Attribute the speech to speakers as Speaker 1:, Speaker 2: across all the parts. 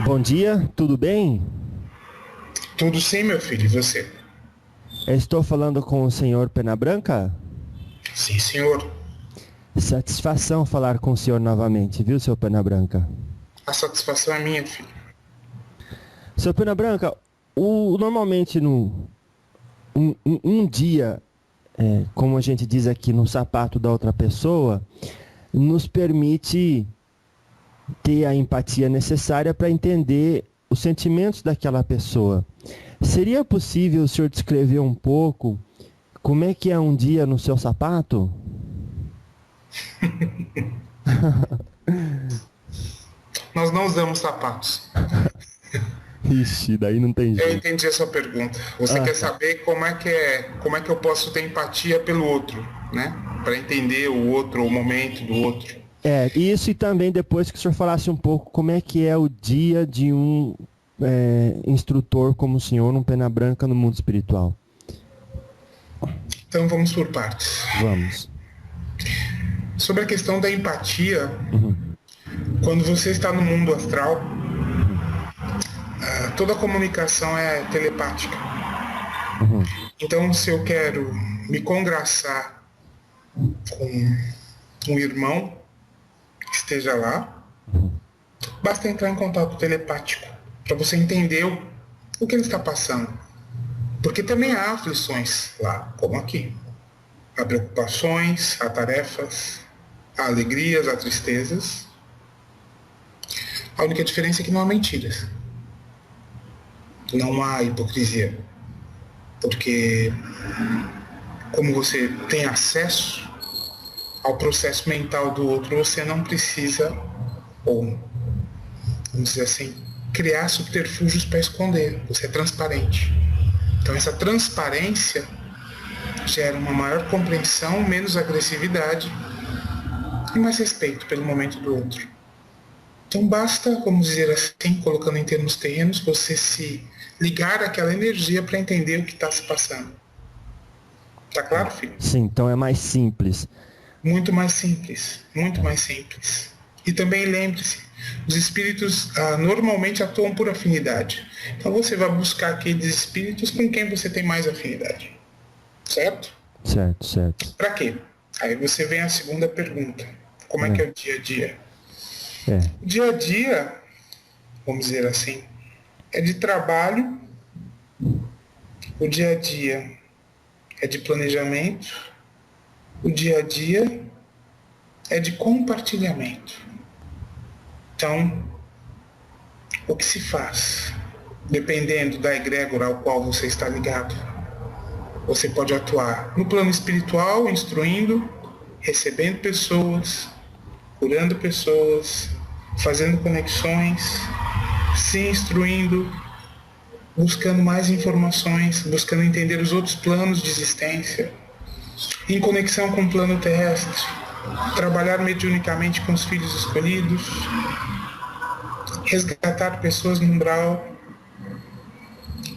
Speaker 1: Bom dia, tudo bem?
Speaker 2: Tudo sim, meu filho, e você?
Speaker 1: Estou falando com o senhor Pena Branca?
Speaker 2: Sim, senhor.
Speaker 1: Satisfação falar com o senhor novamente, viu, seu Pena Branca?
Speaker 2: A satisfação é minha, filho.
Speaker 1: Seu Pena Branca, normalmente um dia, como a gente diz aqui, no sapato da outra pessoa, nos permite ter a empatia necessária para entender os sentimentos daquela pessoa. Seria possível o senhor descrever um pouco como é que é um dia no seu sapato?
Speaker 2: Nós não usamos sapatos.
Speaker 1: Ixi, daí não tem
Speaker 2: Eu
Speaker 1: jeito.
Speaker 2: entendi a sua pergunta. Você
Speaker 1: Ah,
Speaker 2: quer
Speaker 1: tá.
Speaker 2: saber como é que eu posso ter empatia pelo outro, né? Para entender o outro, o momento do outro.
Speaker 1: Isso e também depois que o senhor falasse um pouco como é que é o dia de um instrutor como o senhor, num Pena Branca no mundo espiritual.
Speaker 2: Então vamos por partes.
Speaker 1: Vamos.
Speaker 2: Sobre a questão da empatia,
Speaker 1: Uhum,
Speaker 2: quando você está no mundo astral,
Speaker 1: uhum,
Speaker 2: toda comunicação é telepática.
Speaker 1: uhum,
Speaker 2: Então, se eu quero me congraçar com um irmão que esteja lá,
Speaker 1: uhum.
Speaker 2: basta entrar em contato telepático para você entender o que ele está passando. Porque também há aflições lá, como aqui. Há preocupações, há tarefas, há alegrias, há tristezas. A única diferença é que não há mentiras. Não há hipocrisia. Porque como você tem acesso ao processo mental do outro, você não precisa, ou vamos dizer assim, criar subterfúgios para esconder. Você é transparente. Então essa transparência gera uma maior compreensão, menos agressividade e mais respeito pelo momento do outro. Então basta, vamos dizer assim, colocando em termos terrenos, você se ligar àquela energia para entender o que está se passando. Tá claro, filho?
Speaker 1: Sim, então é mais simples.
Speaker 2: Muito mais simples, muito
Speaker 1: É.
Speaker 2: mais simples. E também lembre-se, os espíritos normalmente atuam por afinidade. Então você vai buscar aqueles espíritos com quem você tem mais afinidade, certo?
Speaker 1: Certo, certo.
Speaker 2: Para quê? Aí você vem a segunda pergunta. Como é que é o dia a dia?
Speaker 1: É.
Speaker 2: O dia a dia, vamos dizer assim, é de trabalho, o dia a dia é de planejamento, o dia a dia é de compartilhamento. Então, o que se faz? Dependendo da egrégora ao qual você está ligado, você pode atuar no plano espiritual, instruindo, recebendo pessoas, curando pessoas, fazendo conexões, se instruindo, buscando mais informações, buscando entender os outros planos de existência, em conexão com o plano terrestre, trabalhar mediunicamente com os filhos escolhidos, resgatar pessoas no umbral,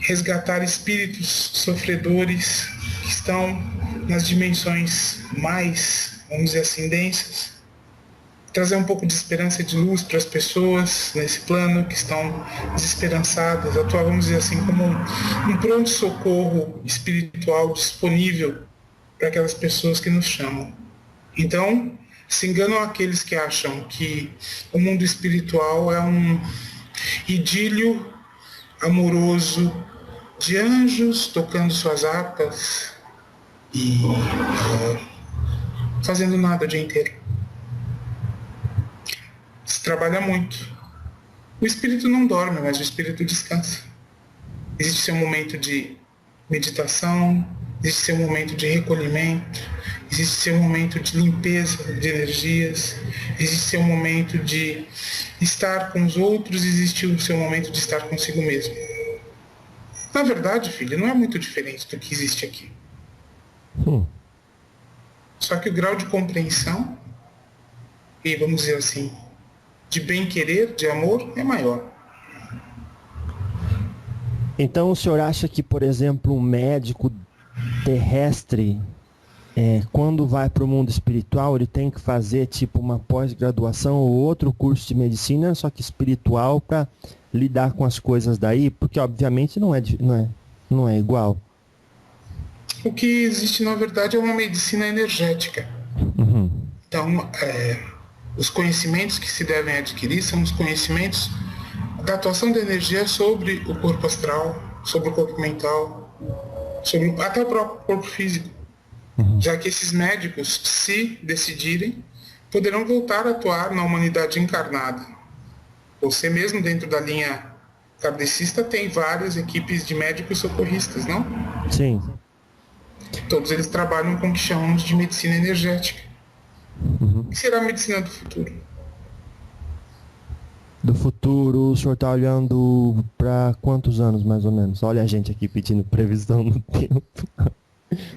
Speaker 2: resgatar espíritos sofredores que estão nas dimensões mais, vamos dizer assim, densas, trazer um pouco de esperança e de luz para as pessoas nesse plano que estão desesperançadas, atuar, vamos dizer assim, como um pronto-socorro espiritual disponível para aquelas pessoas que nos chamam. Então, se enganam aqueles que acham que o mundo espiritual é um idílio amoroso de anjos tocando suas harpas e fazendo nada o dia inteiro. Se trabalha muito. O espírito não dorme, mas o espírito descansa. Existe seu momento de meditação, existe seu momento de recolhimento, existe seu momento de limpeza de energias, existe seu momento de estar com os outros, existe o seu momento de estar consigo mesmo. Na verdade, filho, não é muito diferente do que existe aqui.
Speaker 1: Hum.
Speaker 2: Só que o grau de compreensão e, vamos dizer assim, de bem-querer, de amor, é maior.
Speaker 1: Então o senhor acha que, por exemplo, um médico terrestre quando vai para o mundo espiritual, ele tem que fazer tipo uma pós-graduação ou outro curso de medicina, só que espiritual, para lidar com as coisas daí, porque obviamente não é igual.
Speaker 2: O que existe, na verdade, é uma medicina energética.
Speaker 1: Uhum.
Speaker 2: Então, os conhecimentos que se devem adquirir são os conhecimentos da atuação da energia sobre o corpo astral, sobre o corpo mental, sobre até o próprio corpo físico. Já que esses médicos, se decidirem, poderão voltar a atuar na humanidade encarnada. Você mesmo, dentro da linha kardecista, tem várias equipes de médicos socorristas, não?
Speaker 1: Sim.
Speaker 2: Todos eles trabalham com o que chamamos de medicina energética. O que será a medicina do futuro?
Speaker 1: Do futuro, o senhor está olhando para quantos anos, mais ou menos? Olha a gente aqui pedindo previsão no tempo.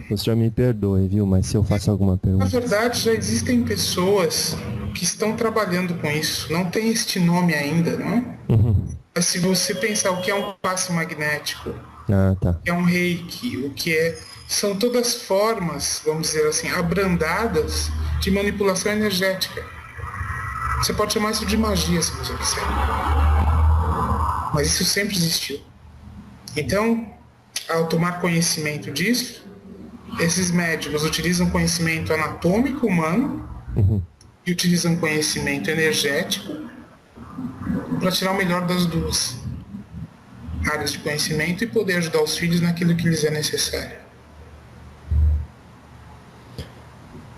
Speaker 1: O senhor me perdoe, viu? Mas se eu faço alguma pergunta...
Speaker 2: Na verdade, já existem pessoas que estão trabalhando com isso. Não tem este nome ainda, não é? Mas se você pensar o que é um passe magnético,
Speaker 1: tá.
Speaker 2: o que é um reiki, o que é... São todas formas, vamos dizer assim, abrandadas de manipulação energética. Você pode chamar isso de magia, se você quiser. Mas isso sempre existiu. Então, ao tomar conhecimento disso, esses médicos utilizam conhecimento anatômico humano e utilizam conhecimento energético para tirar o melhor das duas áreas de conhecimento e poder ajudar os filhos naquilo que lhes é necessário.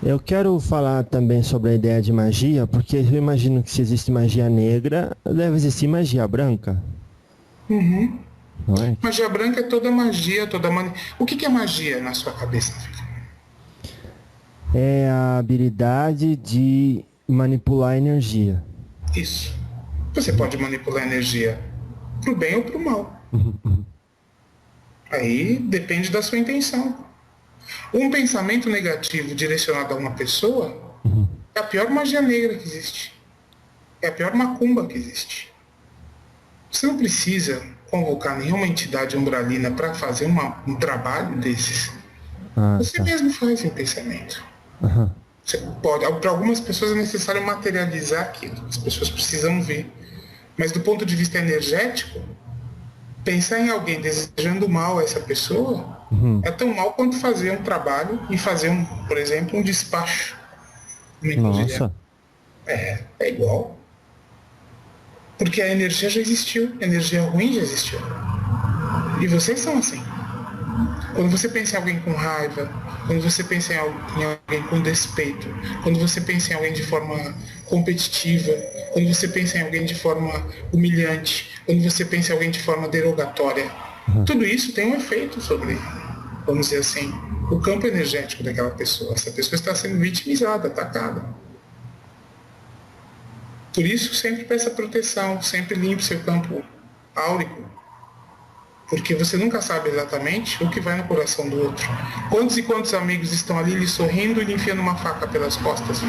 Speaker 1: Eu quero falar também sobre a ideia de magia, porque eu imagino que se existe magia negra, deve existir magia branca. Não é?
Speaker 2: Magia branca é toda magia, O que é magia na sua cabeça, filho?
Speaker 1: É a habilidade de manipular energia.
Speaker 2: Isso. Você pode manipular a energia pro bem ou pro mal. Aí depende da sua intenção. Um pensamento negativo direcionado a uma pessoa é a pior magia negra que existe. É a pior macumba que existe. Você não precisa convocar nenhuma entidade umbralina para fazer um trabalho desses. Você mesmo faz em pensamento. Você pode, para algumas pessoas é necessário materializar aquilo. As pessoas precisam ver. Mas do ponto de vista energético, pensar em alguém desejando mal a essa pessoa é tão mal quanto fazer um trabalho e fazer, por exemplo, um despacho.
Speaker 1: Nossa.
Speaker 2: É igual. Porque a energia já existiu, a energia ruim já existiu. E vocês são assim. Quando você pensa em alguém com raiva, quando você pensa em alguém com despeito, quando você pensa em alguém de forma competitiva, quando você pensa em alguém de forma humilhante, quando você pensa em alguém de forma derogatória, tudo isso tem um efeito sobre, vamos dizer assim, o campo energético daquela pessoa. Essa pessoa está sendo vitimizada, atacada. Por isso, sempre peça proteção, sempre limpe seu campo áurico, porque você nunca sabe exatamente o que vai no coração do outro. Quantos e quantos amigos estão ali lhe sorrindo e lhe enfiando uma faca pelas costas?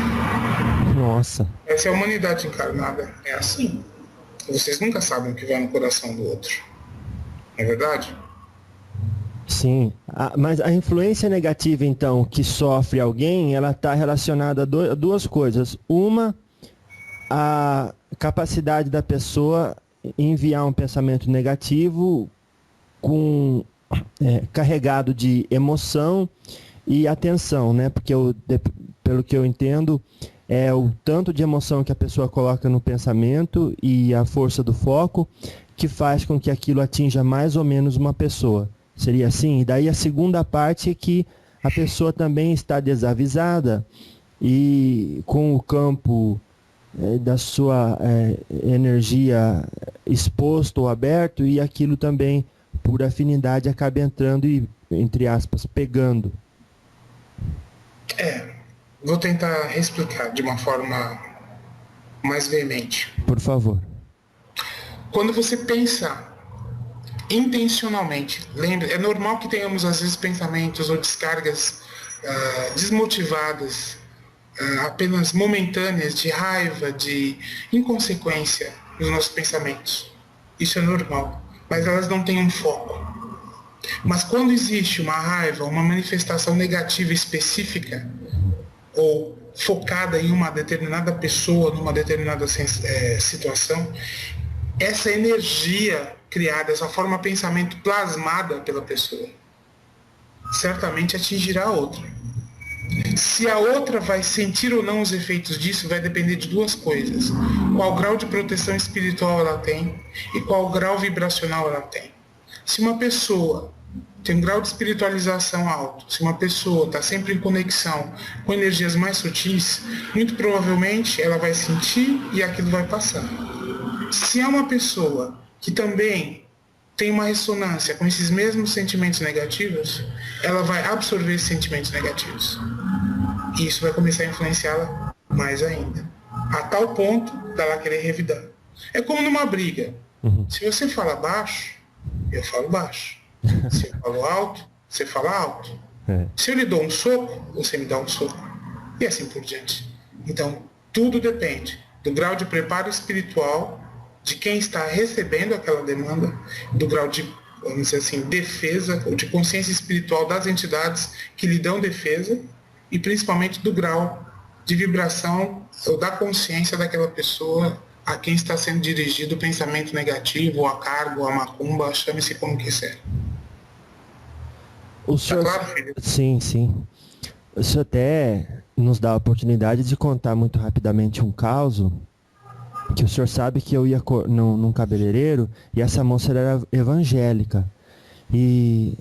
Speaker 1: Nossa.
Speaker 2: Essa é a humanidade encarnada. É assim. Vocês nunca sabem o que vai no coração do outro. Não é verdade?
Speaker 1: Sim. Mas a influência negativa, então, que sofre alguém, ela está relacionada a duas coisas. Uma, a capacidade da pessoa enviar um pensamento negativo carregado de emoção e atenção, né? Porque pelo que eu entendo, é o tanto de emoção que a pessoa coloca no pensamento e a força do foco que faz com que aquilo atinja mais ou menos uma pessoa. Seria assim? E daí a segunda parte é que a pessoa também está desavisada e com o campo da sua energia exposto ou aberto, e aquilo também, por afinidade, acaba entrando e, entre aspas, pegando.
Speaker 2: Vou tentar reexplicar de uma forma mais veemente.
Speaker 1: Por favor.
Speaker 2: Quando você pensa intencionalmente, lembre, é normal que tenhamos às vezes pensamentos ou descargas desmotivadas, apenas momentâneas, de raiva, de inconsequência nos nossos pensamentos. Isso é normal, mas elas não têm um foco. Mas quando existe uma raiva, uma manifestação negativa específica, ou focada em uma determinada pessoa, numa determinada situação, essa energia criada, essa forma de pensamento plasmada pela pessoa, certamente atingirá a outra. Se a outra vai sentir ou não os efeitos disso, vai depender de duas coisas: qual grau de proteção espiritual ela tem e qual grau vibracional ela tem. Se uma pessoa tem um grau de espiritualização alto, se uma pessoa está sempre em conexão com energias mais sutis, muito provavelmente ela vai sentir e aquilo vai passar. Se é uma pessoa que também tem uma ressonância com esses mesmos sentimentos negativos, ela vai absorver esses sentimentos negativos. E isso vai começar a influenciá-la mais ainda, a tal ponto dela querer revidar. É como numa briga. Se você fala baixo, eu falo baixo. Se eu falo alto, você fala alto. Se eu lhe dou um soco, você me dá um soco. E assim por diante. Então, tudo depende do grau de preparo espiritual de quem está recebendo aquela demanda, do grau de, vamos dizer assim, defesa ou de consciência espiritual das entidades que lhe dão defesa, e principalmente do grau de vibração ou da consciência daquela pessoa a quem está sendo dirigido o pensamento negativo, ou a cargo, ou a macumba, chame-se como quiser.
Speaker 1: O senhor... Tá claro, filho? Sim, sim. O senhor até nos dá a oportunidade de contar muito rapidamente um caso, que o senhor sabe que eu ia num cabeleireiro e essa moça era evangélica. E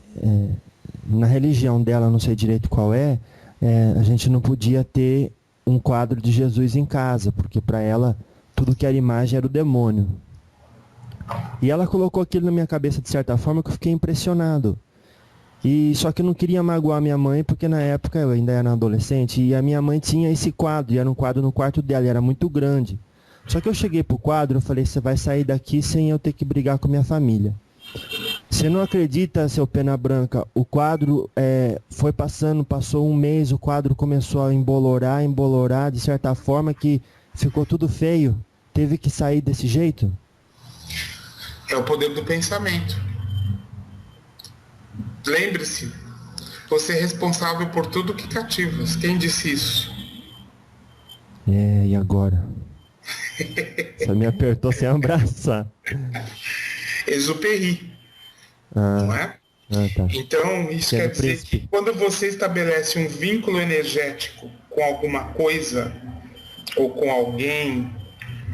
Speaker 1: na religião dela, não sei direito qual a gente não podia ter um quadro de Jesus em casa, porque para ela tudo que era imagem era o demônio. E ela colocou aquilo na minha cabeça de certa forma que eu fiquei impressionado. E só que eu não queria magoar minha mãe, porque na época eu ainda era adolescente e a minha mãe tinha esse quadro, e era um quadro no quarto dela, e era muito grande. Só que eu cheguei pro quadro e falei: você vai sair daqui sem eu ter que brigar com minha família. Você não acredita, seu Pena Branca, o quadro foi passou um mês, o quadro começou a embolorar de certa forma que ficou tudo feio. Teve que sair desse jeito?
Speaker 2: É o poder do pensamento. Lembre-se, você é responsável por tudo que cativas. Quem disse isso?
Speaker 1: E agora? Você me apertou sem abraçar.
Speaker 2: Exupéry, não é?
Speaker 1: Tá.
Speaker 2: Então, isso quer dizer que quando você estabelece um vínculo energético com alguma coisa, ou com alguém,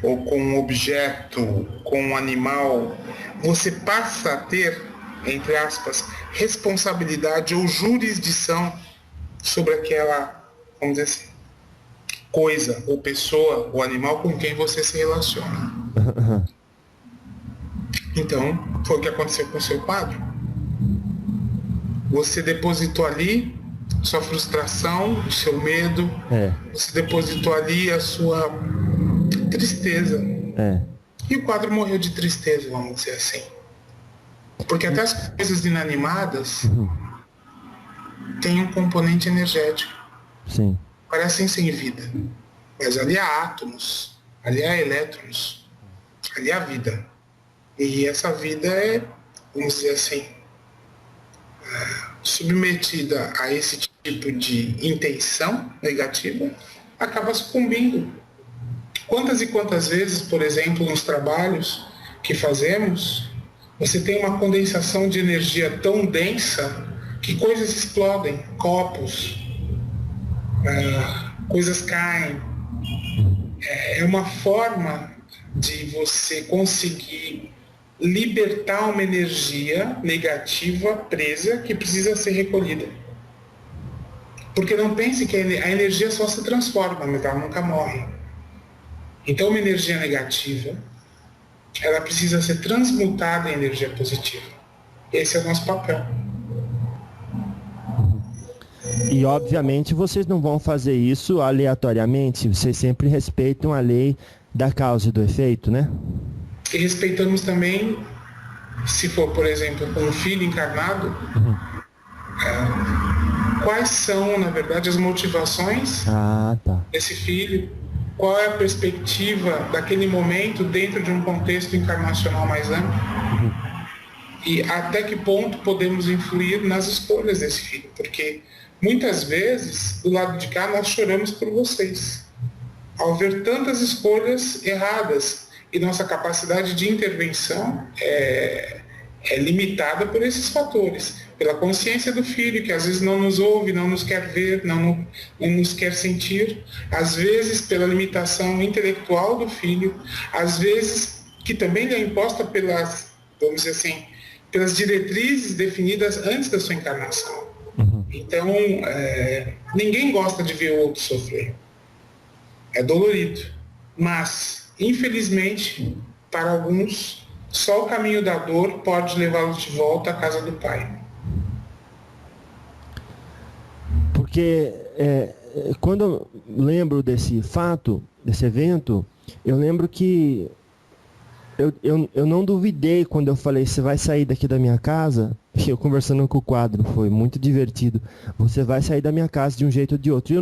Speaker 2: ou com um objeto, com um animal, você passa a ter, entre aspas, responsabilidade ou jurisdição sobre aquela, vamos dizer assim, coisa, ou pessoa, ou animal com quem você se relaciona. Então, foi o que aconteceu com o seu quadro. Você depositou ali sua frustração, o seu medo, você depositou ali a sua tristeza. E o quadro morreu de tristeza, vamos dizer assim. Porque até as coisas inanimadas têm um componente energético.
Speaker 1: Sim.
Speaker 2: Parecem sem vida. Mas ali há átomos, ali há elétrons, ali há vida. E essa vida é, vamos dizer assim, submetida a esse tipo de intenção negativa, acaba sucumbindo. Quantas e quantas vezes, por exemplo, nos trabalhos que fazemos, você tem uma condensação de energia tão densa que coisas explodem, copos, coisas caem. É uma forma de você conseguir libertar uma energia negativa presa que precisa ser recolhida. Porque não pense que a energia só se transforma, mas ela nunca morre. Então uma energia negativa, ela precisa ser transmutada em energia positiva. Esse é o nosso papel.
Speaker 1: E obviamente vocês não vão fazer isso aleatoriamente, vocês sempre respeitam a lei da causa e do efeito, né?
Speaker 2: E respeitamos também, se for, por exemplo, um filho encarnado, quais são, na verdade, as motivações desse filho, qual é a perspectiva daquele momento dentro de um contexto encarnacional mais amplo. E até que ponto podemos influir nas escolhas desse filho? Porque muitas vezes, do lado de cá, nós choramos por vocês. Ao ver tantas escolhas erradas, e nossa capacidade de intervenção é limitada por esses fatores. Pela consciência do filho, que às vezes não nos ouve, não nos quer ver, não nos quer sentir. Às vezes pela limitação intelectual do filho. Às vezes que também lhe é imposta pelas, vamos dizer assim, pelas diretrizes definidas antes da sua encarnação. Então, ninguém gosta de ver o outro sofrer. É dolorido. Mas, infelizmente, para alguns, só o caminho da dor pode levá-los de volta à casa do Pai.
Speaker 1: Porque quando eu lembro desse fato, desse evento, eu lembro que eu não duvidei quando eu falei, você vai sair daqui da minha casa, eu conversando com o quadro, foi muito divertido, você vai sair da minha casa de um jeito ou de outro. Eu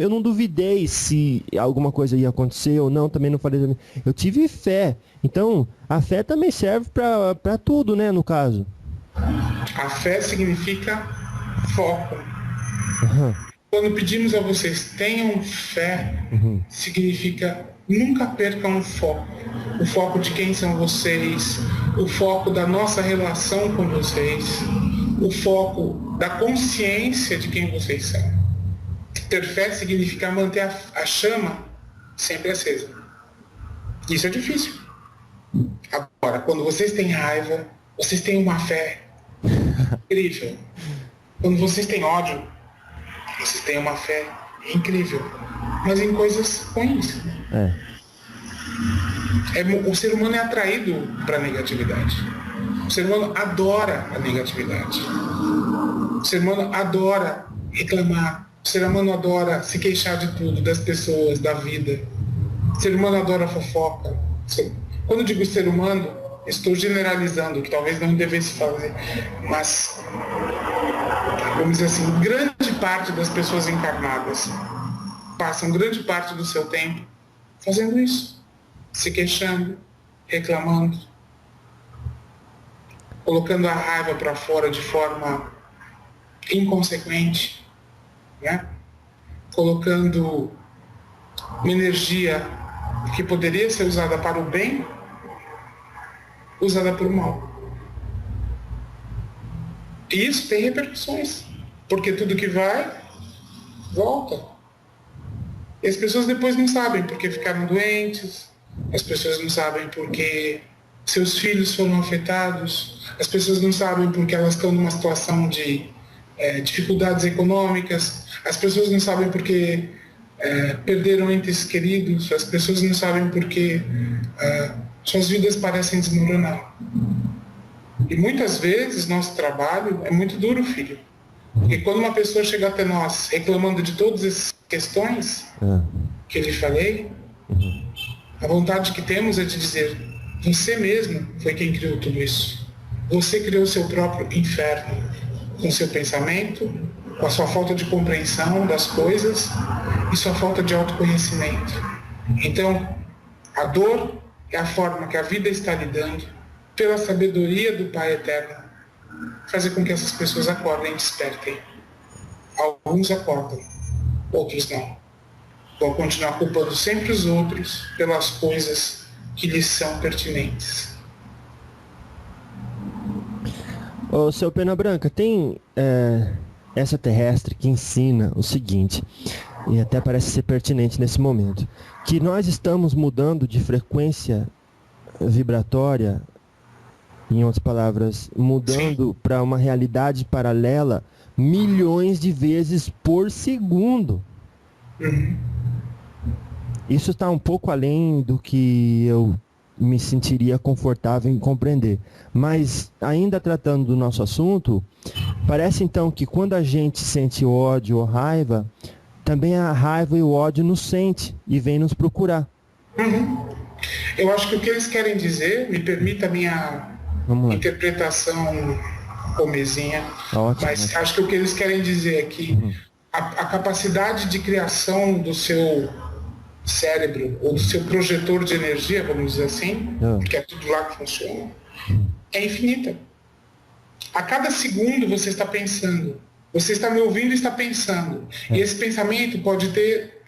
Speaker 1: não duvidei se alguma coisa ia acontecer ou não, também não falei, eu tive fé. Então, a fé também serve para tudo, né, no caso.
Speaker 2: A fé significa foco. Quando pedimos a vocês, tenham fé, significa nunca percam o foco. O foco de quem são vocês, o foco da nossa relação com vocês, o foco da consciência de quem vocês são. Ter fé significa manter a chama sempre acesa. Isso é difícil. Agora, quando vocês têm raiva, vocês têm uma fé incrível. Quando vocês têm ódio, vocês têm uma fé incrível. Mas em coisas ruins. O ser humano é atraído para a negatividade. O ser humano adora a negatividade. O ser humano adora reclamar. O ser humano adora se queixar de tudo, das pessoas, da vida. O ser humano adora fofoca. Quando eu digo ser humano, estou generalizando, que talvez não devesse fazer, mas, vamos dizer assim, grande parte das pessoas encarnadas passam grande parte do seu tempo fazendo isso, se queixando, reclamando, colocando a raiva para fora de forma inconsequente, né? Colocando uma energia que poderia ser usada para o bem, usada para o mal. E isso tem repercussões, porque tudo que vai, volta. E as pessoas depois não sabem porque ficaram doentes, as pessoas não sabem porque seus filhos foram afetados, as pessoas não sabem porque elas estão numa situação de dificuldades econômicas, as pessoas não sabem porque perderam entes queridos, as pessoas não sabem porque suas vidas parecem desmoronar. E muitas vezes nosso trabalho é muito duro, filho. E quando uma pessoa chega até nós reclamando de todas essas questões que eu lhe falei, a vontade que temos é de dizer, você mesmo foi quem criou tudo isso. Você criou o seu próprio inferno, com seu pensamento, com a sua falta de compreensão das coisas e sua falta de autoconhecimento. Então, a dor é a forma que a vida está lhe dando, pela sabedoria do Pai Eterno, fazer com que essas pessoas acordem e despertem. Alguns acordam, outros não. Vão continuar culpando sempre os outros pelas coisas que lhes são pertinentes.
Speaker 1: Ô, seu Pena Branca, tem essa terrestre que ensina o seguinte, e até parece ser pertinente nesse momento, que nós estamos mudando de frequência vibratória, em outras palavras, mudando para uma realidade paralela milhões de vezes por segundo. Isso está um pouco além do que eu me sentiria confortável em compreender. Mas, ainda tratando do nosso assunto, parece então que quando a gente sente ódio ou raiva, também a raiva e o ódio nos sente e vem nos procurar.
Speaker 2: Eu acho que o que eles querem dizer, me permita a minha interpretação comezinha, mas acho que o que eles querem dizer é que a capacidade de criação do seu cérebro, ou do seu projetor de energia, vamos dizer assim, porque é tudo lá que funciona, é infinita. A cada segundo você está pensando. Você está me ouvindo e está pensando. E esse pensamento pode ter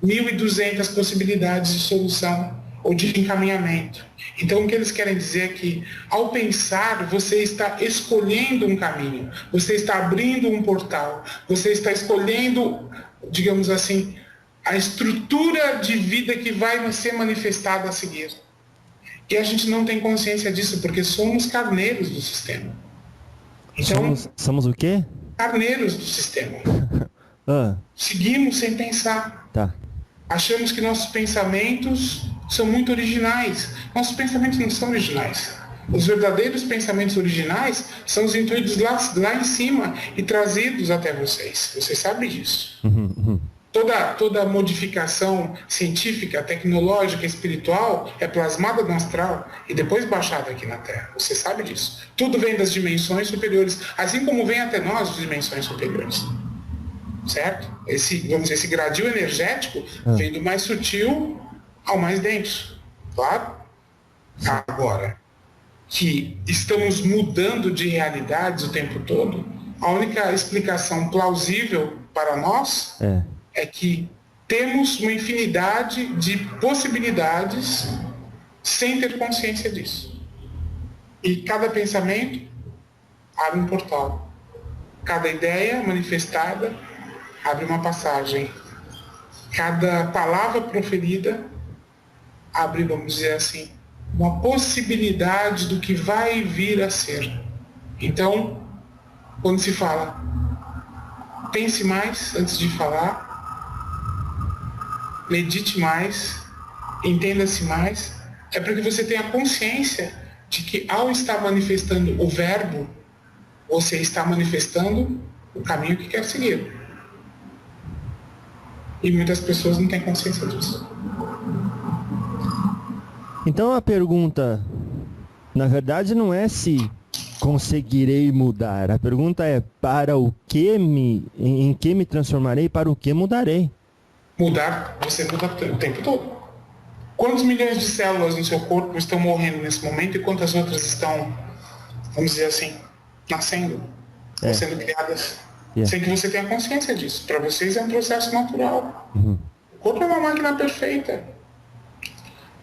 Speaker 2: 1.200 possibilidades de solução ou de encaminhamento. Então, o que eles querem dizer é que, ao pensar, você está escolhendo um caminho, você está abrindo um portal, você está escolhendo, digamos assim, a estrutura de vida que vai ser manifestada a seguir. E a gente não tem consciência disso, porque somos carneiros do sistema.
Speaker 1: Então, somos o quê?
Speaker 2: Carneiros do sistema.
Speaker 1: Ah,
Speaker 2: Seguimos sem pensar.
Speaker 1: tá.
Speaker 2: Achamos que nossos pensamentos são muito originais. Nossos pensamentos não são originais. Os verdadeiros pensamentos originais são os intuídos lá em cima e trazidos até vocês. Vocês sabem disso. Toda modificação científica, tecnológica, espiritual é plasmada no astral e depois baixada aqui na Terra. Você sabe disso. Tudo vem das dimensões superiores, assim como vem até nós das dimensões superiores. Certo? Esse gradil energético vem do mais sutil ao mais denso. Claro? Agora, que estamos mudando de realidades o tempo todo, a única explicação plausível para nós é que temos uma infinidade de possibilidades sem ter consciência disso. E cada pensamento abre um portal. Cada ideia manifestada abre uma passagem. Cada palavra proferida abre, vamos dizer assim, uma possibilidade do que vai vir a ser. Então, quando se fala, pense mais antes de falar, medite mais, entenda-se mais, é para que você tenha consciência de que ao estar manifestando o verbo, você está manifestando o caminho que quer seguir. E muitas pessoas não têm consciência disso.
Speaker 1: Então a pergunta, na verdade, não é se conseguirei mudar. A pergunta é para o que em que me transformarei, para o que mudarei.
Speaker 2: Mudar, você muda o tempo todo. Quantos milhões de células no seu corpo estão morrendo nesse momento e quantas outras estão, vamos dizer assim, nascendo, ou sendo criadas? Sem que você tenha consciência disso. Para vocês é um processo natural. O corpo é uma máquina perfeita.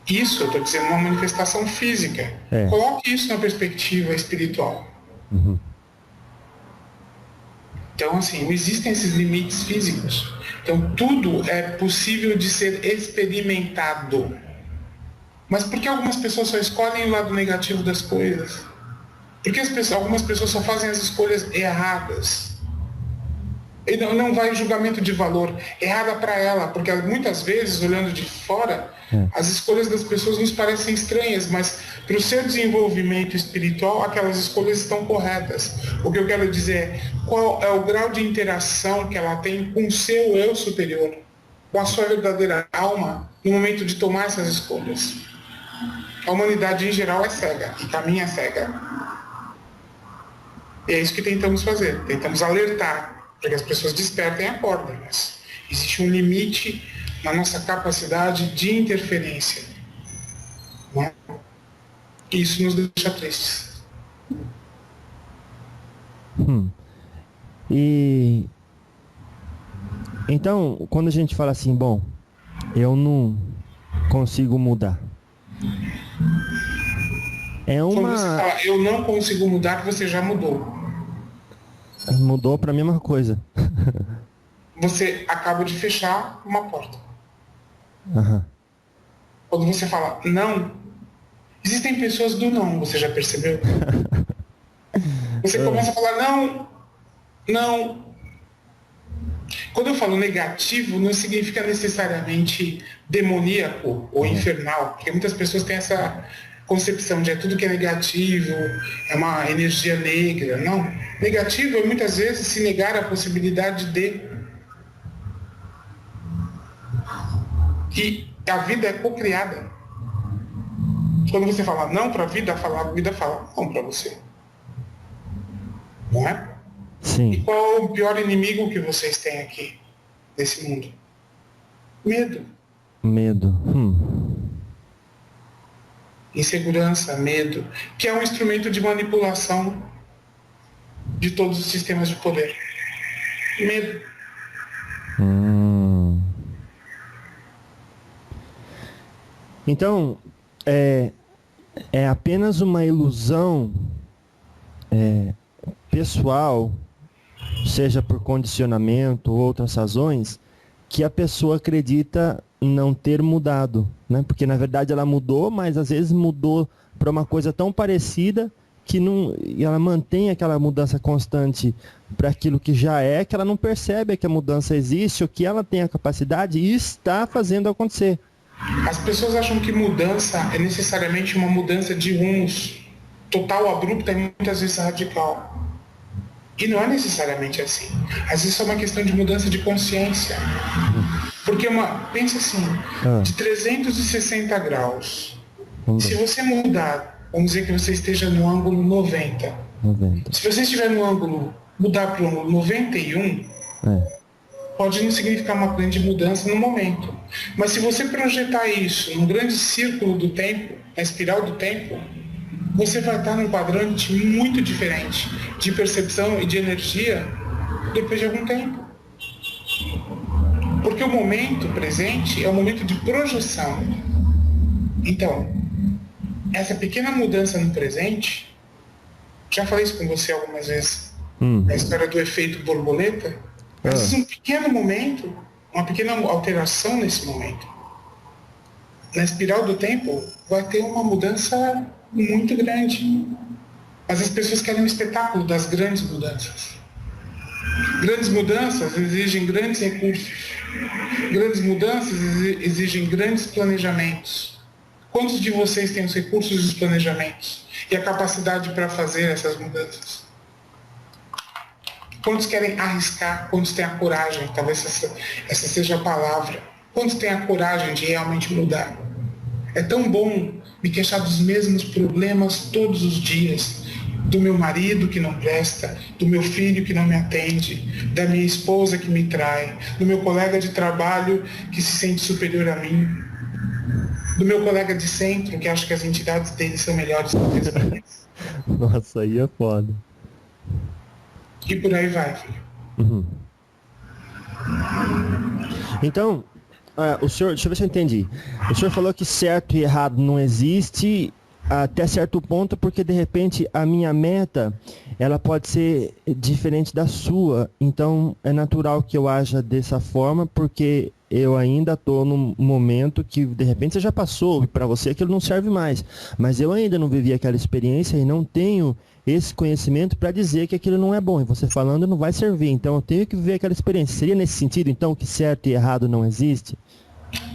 Speaker 2: Isso, eu estou dizendo, uma manifestação física. Coloque isso na perspectiva espiritual. Então, assim, não existem esses limites físicos. Então, tudo é possível de ser experimentado. Mas por que algumas pessoas só escolhem o lado negativo das coisas? Por que algumas pessoas só fazem as escolhas erradas? E não vai em julgamento de valor. Errada para ela, porque muitas vezes, olhando de fora, as escolhas das pessoas nos parecem estranhas, mas para o seu desenvolvimento espiritual, aquelas escolhas estão corretas. O que eu quero dizer é, qual é o grau de interação que ela tem com o seu eu superior, com a sua verdadeira alma, no momento de tomar essas escolhas. A humanidade em geral é cega, e caminha cega. E é isso que tentamos fazer, tentamos alertar, para que as pessoas despertem e acordem. Mas existe um limite na nossa capacidade de interferência. Né? E isso nos deixa tristes.
Speaker 1: E então, quando a gente fala assim, bom, eu não consigo mudar.
Speaker 2: Quando você fala, eu não consigo mudar, você já mudou.
Speaker 1: Mudou para a mesma coisa.
Speaker 2: Você acaba de fechar uma porta. Quando você fala não, existem pessoas do não, você já percebeu? Você começa a falar não. Quando eu falo negativo, não significa necessariamente demoníaco ou infernal, porque muitas pessoas têm essa concepção de tudo que é negativo, é uma energia negra. Não. Negativo é muitas vezes se negar a possibilidade de. E a vida é co-criada. Quando você fala não para a vida fala não para você. Não é?
Speaker 1: Sim.
Speaker 2: E qual é o pior inimigo que vocês têm aqui, nesse mundo? Medo.
Speaker 1: Medo.
Speaker 2: insegurança, medo, que é um instrumento de manipulação de todos os sistemas de poder. Medo.
Speaker 1: Então, é apenas uma ilusão pessoal, seja por condicionamento ou outras razões, que a pessoa acredita não ter mudado, né? Porque na verdade ela mudou, mas às vezes mudou para uma coisa tão parecida que não, e ela mantém aquela mudança constante para aquilo que já é, que ela não percebe que a mudança existe ou que ela tem a capacidade e está fazendo acontecer.
Speaker 2: As pessoas acham que mudança é necessariamente uma mudança de rumos total, abrupta e muitas vezes radical. E não é necessariamente assim. Às vezes é uma questão de mudança de consciência. Porque pensa assim, de 360 graus, se você mudar, vamos dizer que você esteja no ângulo 90. Se você estiver no ângulo, mudar para o ângulo 91, pode não significar uma grande mudança no momento. Mas se você projetar isso num grande círculo do tempo, na espiral do tempo, você vai estar num quadrante muito diferente de percepção e de energia depois de algum tempo. Porque o momento presente é um momento de projeção. Então, essa pequena mudança no presente, já falei isso com você algumas vezes, a história do efeito borboleta, mas um pequeno momento, uma pequena alteração nesse momento, na espiral do tempo, vai ter uma mudança muito grande. Mas as pessoas querem um espetáculo das grandes mudanças. Grandes mudanças exigem grandes recursos. Grandes mudanças exigem grandes planejamentos. Quantos de vocês têm os recursos e os planejamentos e a capacidade para fazer essas mudanças? Quantos querem arriscar? Quantos têm a coragem? Talvez essa seja a palavra. Quantos têm a coragem de realmente mudar? É tão bom me queixar dos mesmos problemas todos os dias. Do meu marido que não presta, do meu filho que não me atende, da minha esposa que me trai, do meu colega de trabalho que se sente superior a mim, do meu colega de centro que acha que as entidades dele são melhores que as minhas.
Speaker 1: Nossa, aí é foda.
Speaker 2: E por aí vai, filho.
Speaker 1: Então, o senhor, deixa eu ver se eu entendi. O senhor falou que certo e errado não existe até certo ponto, porque de repente a minha meta, ela pode ser diferente da sua. Então é natural que eu haja dessa forma, porque eu ainda estou num momento que de repente você já passou, e para você aquilo não serve mais. Mas eu ainda não vivi aquela experiência e não tenho esse conhecimento para dizer que aquilo não é bom. E você falando não vai servir. Então eu tenho que viver aquela experiência. Seria nesse sentido, então, que certo e errado não existe?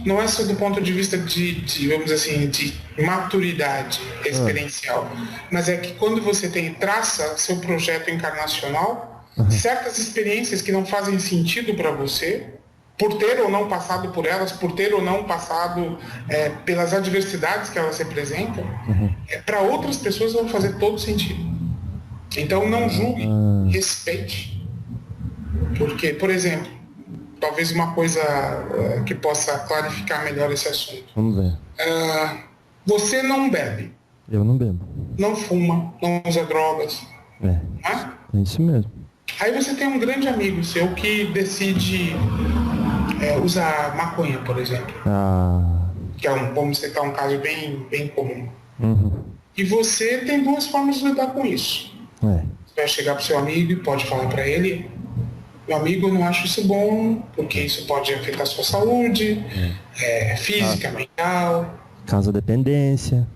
Speaker 2: Não é só do ponto de vista de vamos dizer assim, de maturidade experiencial, mas é que quando você traça seu projeto encarnacional, certas experiências que não fazem sentido para você, por ter ou não passado por elas, por ter ou não passado pelas adversidades que elas representam, para outras pessoas vão fazer todo sentido. Então não julgue, respeite. Porque, por exemplo, talvez uma coisa que possa clarificar melhor esse assunto.
Speaker 1: Vamos ver.
Speaker 2: Você não bebe.
Speaker 1: Eu não bebo.
Speaker 2: Não fuma, não usa drogas.
Speaker 1: É isso mesmo.
Speaker 2: Aí você tem um grande amigo seu que decide usar maconha, por exemplo. Que vamos citar um caso bem, bem comum. E você tem duas formas de lidar com isso. Você vai chegar para o seu amigo e pode falar para ele: meu amigo, eu não acho isso bom, porque isso pode afetar a sua saúde, física, mental.
Speaker 1: Causa dependência.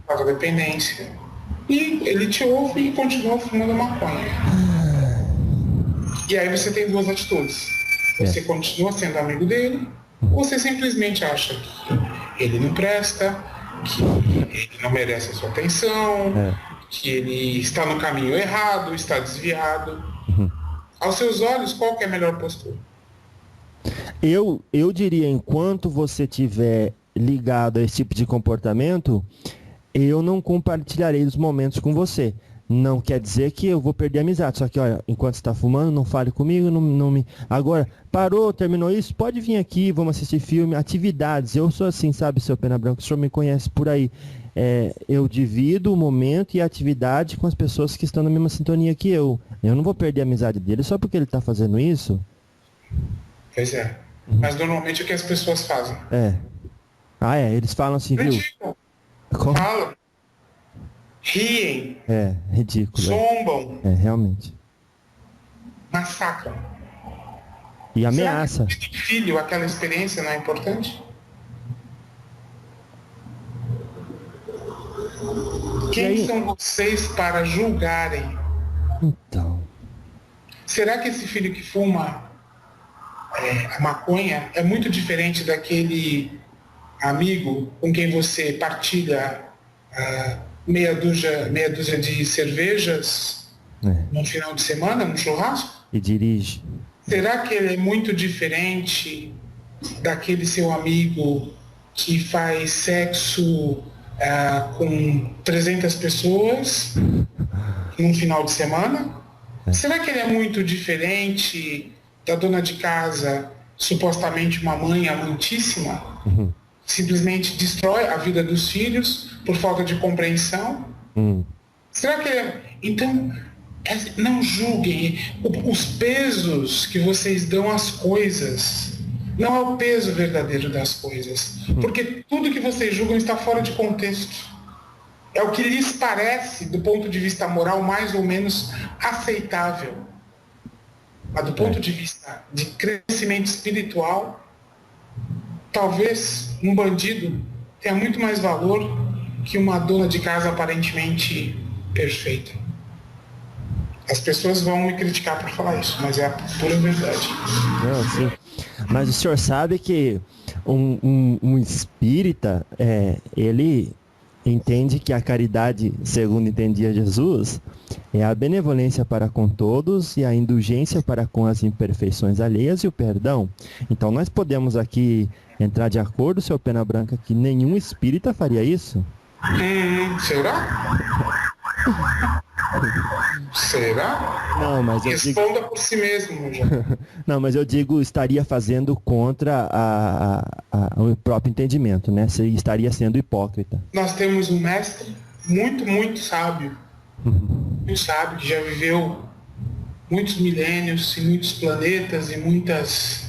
Speaker 2: E ele te ouve e continua fumando maconha. E aí você tem duas atitudes. Você continua sendo amigo dele, ou você simplesmente acha que ele não presta, que ele não merece a sua atenção, que ele está no caminho errado, está desviado. Aos seus olhos, qual que é a melhor postura?
Speaker 1: Eu diria, enquanto você estiver ligado a esse tipo de comportamento, eu não compartilharei os momentos com você. não quer dizer que eu vou perder a amizade. Só que, olha, enquanto você está fumando, não fale comigo, não me... Agora, parou, terminou isso, pode vir aqui, vamos assistir filme, atividades. Eu sou assim, sabe, seu Pena Branca, o senhor me conhece por aí. Eu divido o momento e a atividade com as pessoas que estão na mesma sintonia que eu. Eu não vou perder a amizade dele só porque ele está fazendo isso.
Speaker 2: Pois é. Mas normalmente é o que as pessoas fazem.
Speaker 1: Eles falam assim, viu?
Speaker 2: Falam. Riem.
Speaker 1: Ridículo.
Speaker 2: Zombam.
Speaker 1: Realmente.
Speaker 2: Massacram.
Speaker 1: E ameaça.
Speaker 2: Será que filho, aquela experiência não é importante? Quem são vocês para julgarem?
Speaker 1: Então.
Speaker 2: Será que esse filho que fuma a maconha é muito diferente daquele amigo com quem você partilha meia dúzia de cervejas no final de semana, no churrasco?
Speaker 1: E dirige.
Speaker 2: Será que ele é muito diferente daquele seu amigo que faz sexo com 300 pessoas num final de semana? Será que ele é muito diferente da dona de casa, supostamente uma mãe amantíssima? Simplesmente destrói a vida dos filhos por falta de compreensão? Será que ele é... Então, não julguem. Os pesos que vocês dão às coisas não é o peso verdadeiro das coisas. Porque tudo que vocês julgam está fora de contexto. É o que lhes parece, do ponto de vista moral, mais ou menos aceitável. Mas do ponto de vista de crescimento espiritual, talvez um bandido tenha muito mais valor que uma dona de casa aparentemente perfeita. As pessoas vão me criticar por falar isso, mas é a pura verdade.
Speaker 1: Não, sim. Mas o senhor sabe que um espírita, ele entende que a caridade, segundo entendia Jesus, é a benevolência para com todos e a indulgência para com as imperfeições alheias e o perdão. Então nós podemos aqui entrar de acordo, seu Pena Branca, que nenhum espírita faria isso?
Speaker 2: Será? Será?
Speaker 1: Não, mas eu
Speaker 2: Responda por si mesmo, já.
Speaker 1: Não, mas eu digo, estaria fazendo contra o próprio entendimento, né? Você estaria sendo hipócrita.
Speaker 2: Nós temos um mestre muito, muito sábio. Muito sábio, que já viveu muitos milênios, em muitos planetas, em muitas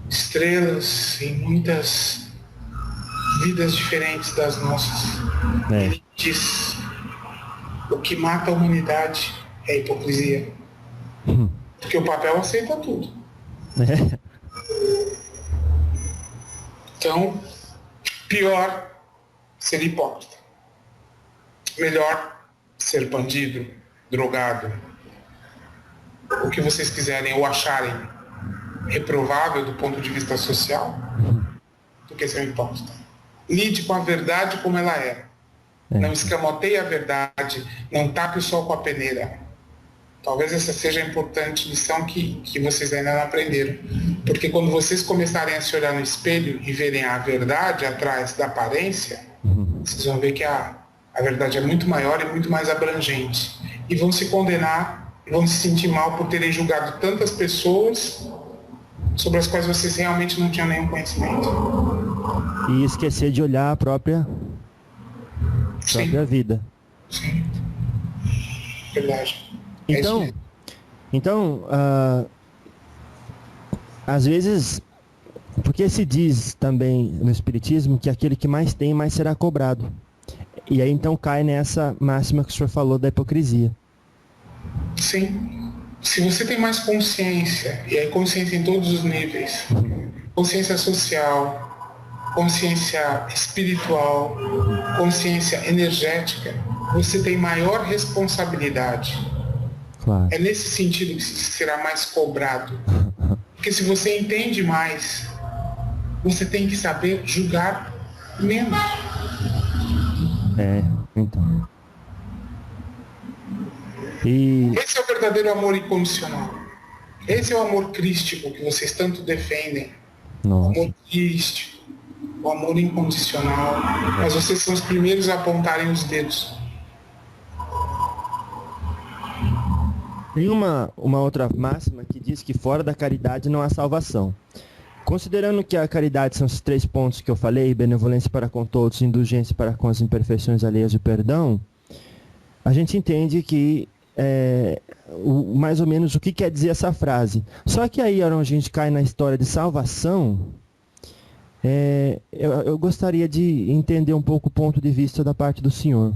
Speaker 2: estrelas, em muitas vidas diferentes das nossas. Ele diz: o que mata a humanidade é a hipocrisia. Porque o papel aceita tudo. Então, pior ser hipócrita. Melhor ser bandido, drogado, o que vocês quiserem ou acharem reprovável do ponto de vista social, do que ser um hipócrita. Lide com a verdade como ela é. Não escamoteie a verdade, não tape o sol com a peneira. Talvez essa seja a importante lição que vocês ainda não aprenderam. Porque quando vocês começarem a se olhar no espelho e verem a verdade atrás da aparência, vocês vão ver que a verdade é muito maior e muito mais abrangente. E vão se condenar, vão se sentir mal por terem julgado tantas pessoas sobre as quais vocês realmente não tinham nenhum conhecimento.
Speaker 1: E esquecer de olhar a própria vida.
Speaker 2: Sim. Verdade.
Speaker 1: Então, às vezes, porque se diz também no Espiritismo que aquele que mais tem, mais será cobrado. E aí então cai nessa máxima que o senhor falou da hipocrisia.
Speaker 2: Sim. Se você tem mais consciência, e aí consciência em todos os níveis, consciência social, consciência espiritual, consciência energética, você tem maior responsabilidade.
Speaker 1: Claro.
Speaker 2: É nesse sentido que será mais cobrado. Porque se você entende mais, você tem que saber julgar menos.
Speaker 1: Então.
Speaker 2: Esse é o verdadeiro amor incondicional. Esse é o amor crístico que vocês tanto defendem.
Speaker 1: Nossa.
Speaker 2: O amor crístico, o amor incondicional. Mas vocês são os primeiros a apontarem os dedos.
Speaker 1: Tem uma outra máxima que diz que fora da caridade não há salvação. Considerando que a caridade são esses 3 pontos que eu falei, benevolência para com todos, indulgência para com as imperfeições alheias e perdão, a gente entende que mais ou menos o que quer dizer essa frase. Só que aí, onde a gente cai na história de salvação, eu gostaria de entender um pouco o ponto de vista da parte do senhor.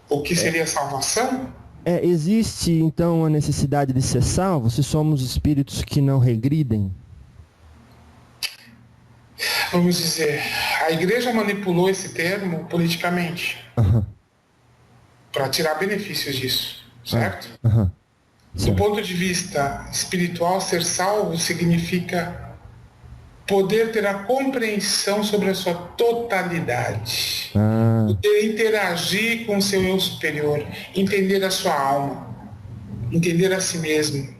Speaker 2: O que seria salvação?
Speaker 1: Existe, então, a necessidade de ser salvo se somos espíritos que não regridem?
Speaker 2: Vamos dizer, a igreja manipulou esse termo politicamente para tirar benefícios disso, certo? Do ponto de vista espiritual, ser salvo significa poder ter a compreensão sobre a sua totalidade, poder interagir com o seu eu superior, entender a sua alma, entender a si mesmo.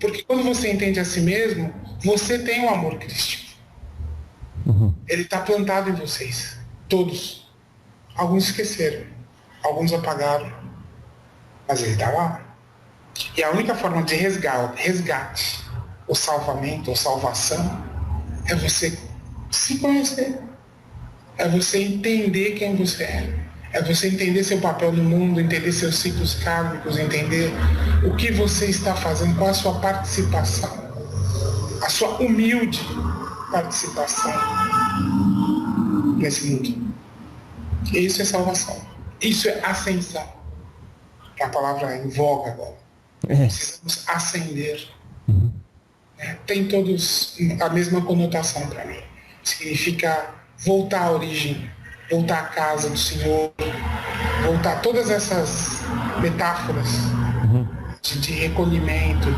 Speaker 2: Porque quando você entende a si mesmo, você tem o amor crístico. Ele está plantado em vocês, todos. Alguns esqueceram, alguns apagaram, mas ele está lá. E a única forma de resgate, o salvamento, ou salvação, é você se conhecer, é você entender quem você é você entender seu papel no mundo, entender seus ciclos kármicos, entender o que você está fazendo, qual a sua participação, a sua humilde participação nesse mundo. E isso é salvação. Isso é ascensão. É a palavra em voga agora. Precisamos ascender. Tem todos a mesma conotação para mim. Significa voltar à origem, voltar à casa do Senhor, voltar todas essas metáforas de recolhimento,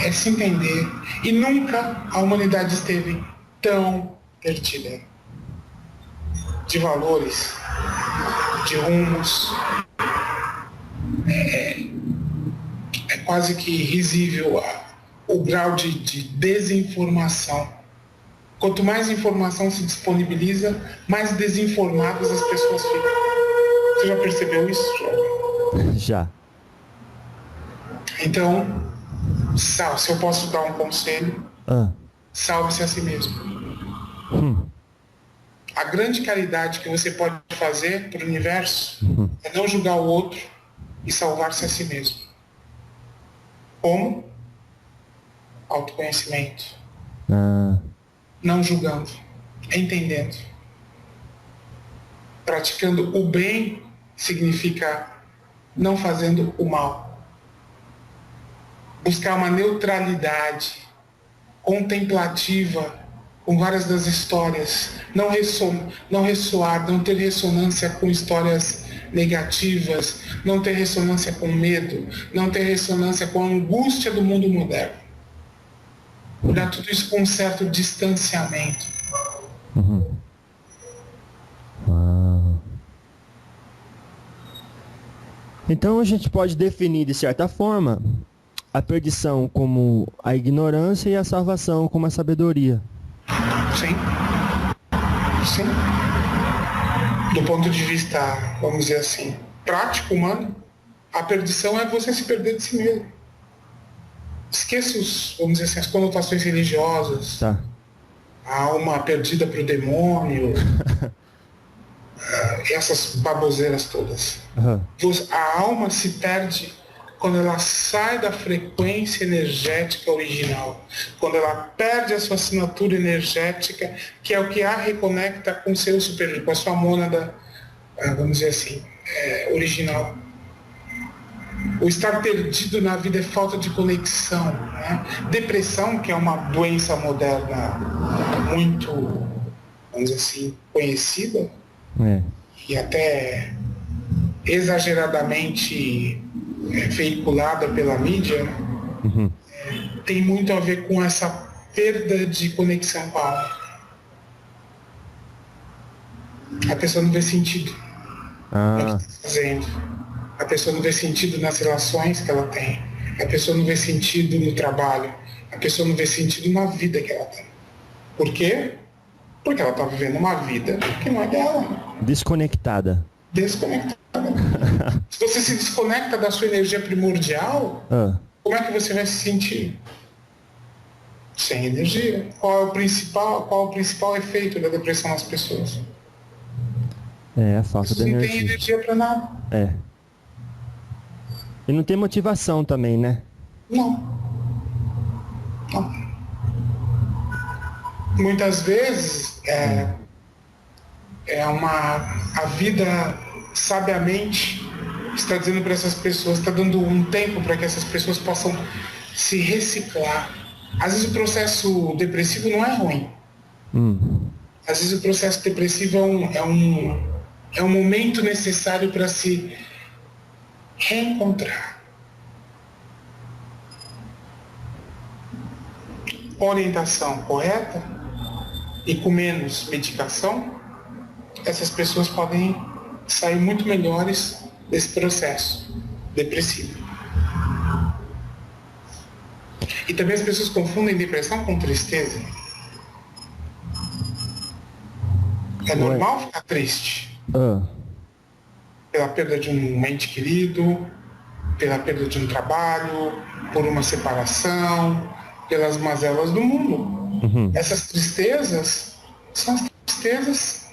Speaker 2: é se entender. E nunca a humanidade esteve tão perdida de valores, de rumos. É quase que risível o grau de desinformação. Quanto mais informação se disponibiliza, mais desinformadas as pessoas ficam. Você já percebeu isso, João?
Speaker 1: Já.
Speaker 2: Então, se eu posso dar um conselho, salve-se a si mesmo. A grande caridade que você pode fazer para o universo é não julgar o outro e salvar-se a si mesmo. Como? Autoconhecimento. Não julgando, entendendo. Praticando o bem significa não fazendo o mal. Buscar uma neutralidade contemplativa com várias das histórias, não ressoar, não ter ressonância com histórias negativas, não ter ressonância com medo, não ter ressonância com a angústia do mundo moderno. Olhar tudo isso com um certo distanciamento.
Speaker 1: Então a gente pode definir, de certa forma, a perdição como a ignorância e a salvação como a sabedoria.
Speaker 2: Sim. Sim. Do ponto de vista, vamos dizer assim, prático, humano, a perdição é você se perder de si mesmo. Esqueça vamos dizer assim, as conotações religiosas.
Speaker 1: Tá.
Speaker 2: A alma perdida para o demônio. Essas baboseiras todas. A alma se perde quando ela sai da frequência energética original, quando ela perde a sua assinatura energética, que é o que a reconecta com o seu superior, com a sua mônada, vamos dizer assim, original. O estar perdido na vida é falta de conexão. Né? Depressão, que é uma doença moderna muito, vamos dizer assim, conhecida, e até exageradamente veiculada pela mídia, tem muito a ver com essa perda de conexão com a alma. A pessoa não vê sentido no que está fazendo. A pessoa não vê sentido nas relações que ela tem. A pessoa não vê sentido no trabalho. A pessoa não vê sentido na vida que ela tem. Por quê? Porque ela está vivendo uma vida que não é dela.
Speaker 1: Desconectada.
Speaker 2: Desconectada. nada. Se você se desconecta da sua energia primordial, como é que você vai se sentir? Sem energia. Qual é o principal efeito da depressão nas pessoas?
Speaker 1: A falta de energia.
Speaker 2: Não tem energia para nada.
Speaker 1: E não tem motivação também, né?
Speaker 2: Não. Muitas vezes a vida sabiamente está dizendo para essas pessoas, está dando um tempo para que essas pessoas possam se reciclar. Às vezes o processo depressivo não é ruim. Às vezes o processo depressivo é um momento necessário para se reencontrar. Com orientação correta e com menos medicação, essas pessoas podem sair muito melhores desse processo depressivo. E também as pessoas confundem depressão com tristeza. É normal ficar triste pela perda de um ente querido, pela perda de um trabalho, por uma separação, pelas mazelas do mundo. Essas tristezas são as tristezas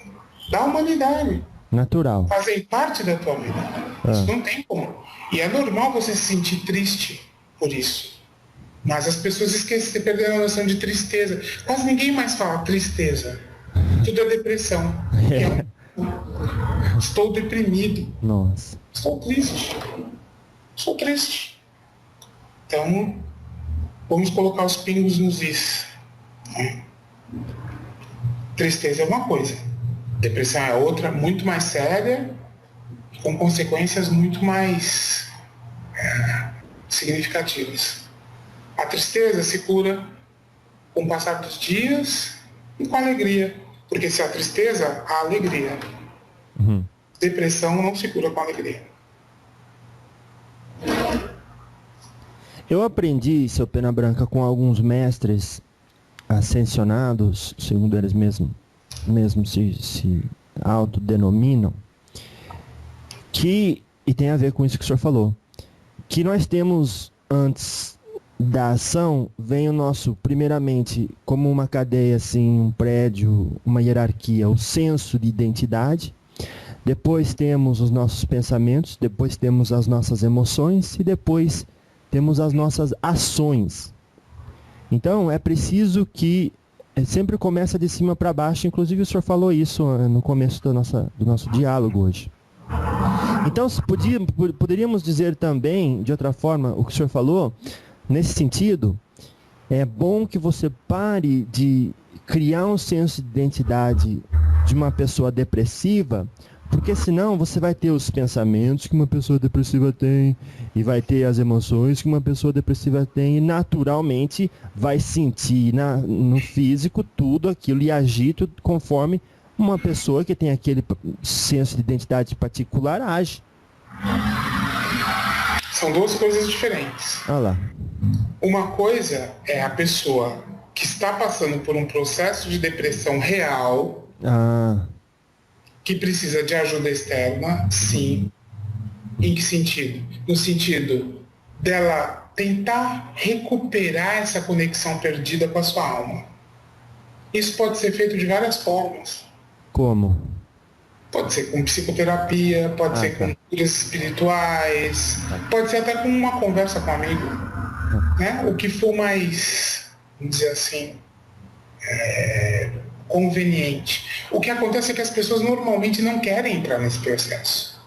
Speaker 2: da humanidade.
Speaker 1: Natural.
Speaker 2: Fazem parte da tua vida. Isso não tem como. E é normal você se sentir triste por isso. Mas as pessoas esquecem, perderam a noção de tristeza. Quase ninguém mais fala tristeza. Tudo é depressão. Estou deprimido.
Speaker 1: Nossa.
Speaker 2: Estou triste. Estou triste. Então, vamos colocar os pingos nos is. Tristeza é uma coisa. Depressão é outra, muito mais séria, com consequências muito mais significativas. A tristeza se cura com o passar dos dias e com a alegria. Porque se a tristeza, a alegria. Depressão não se cura com alegria.
Speaker 1: Eu aprendi, seu Pena Branca, com alguns mestres ascensionados, segundo eles mesmo se autodenominam, e tem a ver com isso que o senhor falou, que nós temos, antes da ação, vem o nosso, primeiramente, como uma cadeia, assim, um prédio, uma hierarquia, o senso de identidade, depois temos os nossos pensamentos, depois temos as nossas emoções e depois temos as nossas ações. Então, é preciso que sempre começa de cima para baixo, inclusive o senhor falou isso no começo do nosso diálogo hoje. Então, poderíamos dizer também, de outra forma, o que o senhor falou, nesse sentido, é bom que você pare de criar um senso de identidade de uma pessoa depressiva, porque senão você vai ter os pensamentos que uma pessoa depressiva tem, e vai ter as emoções que uma pessoa depressiva tem, e naturalmente vai sentir no físico tudo aquilo e agir tudo conforme uma pessoa que tem aquele senso de identidade particular age.
Speaker 2: São duas coisas diferentes.
Speaker 1: Olha lá.
Speaker 2: Uma coisa é a pessoa que está passando por um processo de depressão real, que precisa de ajuda externa, sim. Em que sentido? No sentido dela tentar recuperar essa conexão perdida com a sua alma. Isso pode ser feito de várias formas.
Speaker 1: Como?
Speaker 2: Pode ser com psicoterapia, pode ser com curas espirituais, pode ser até com uma conversa com um amigo. Né? O que for mais, vamos dizer assim, conveniente. O que acontece é que as pessoas normalmente não querem entrar nesse processo.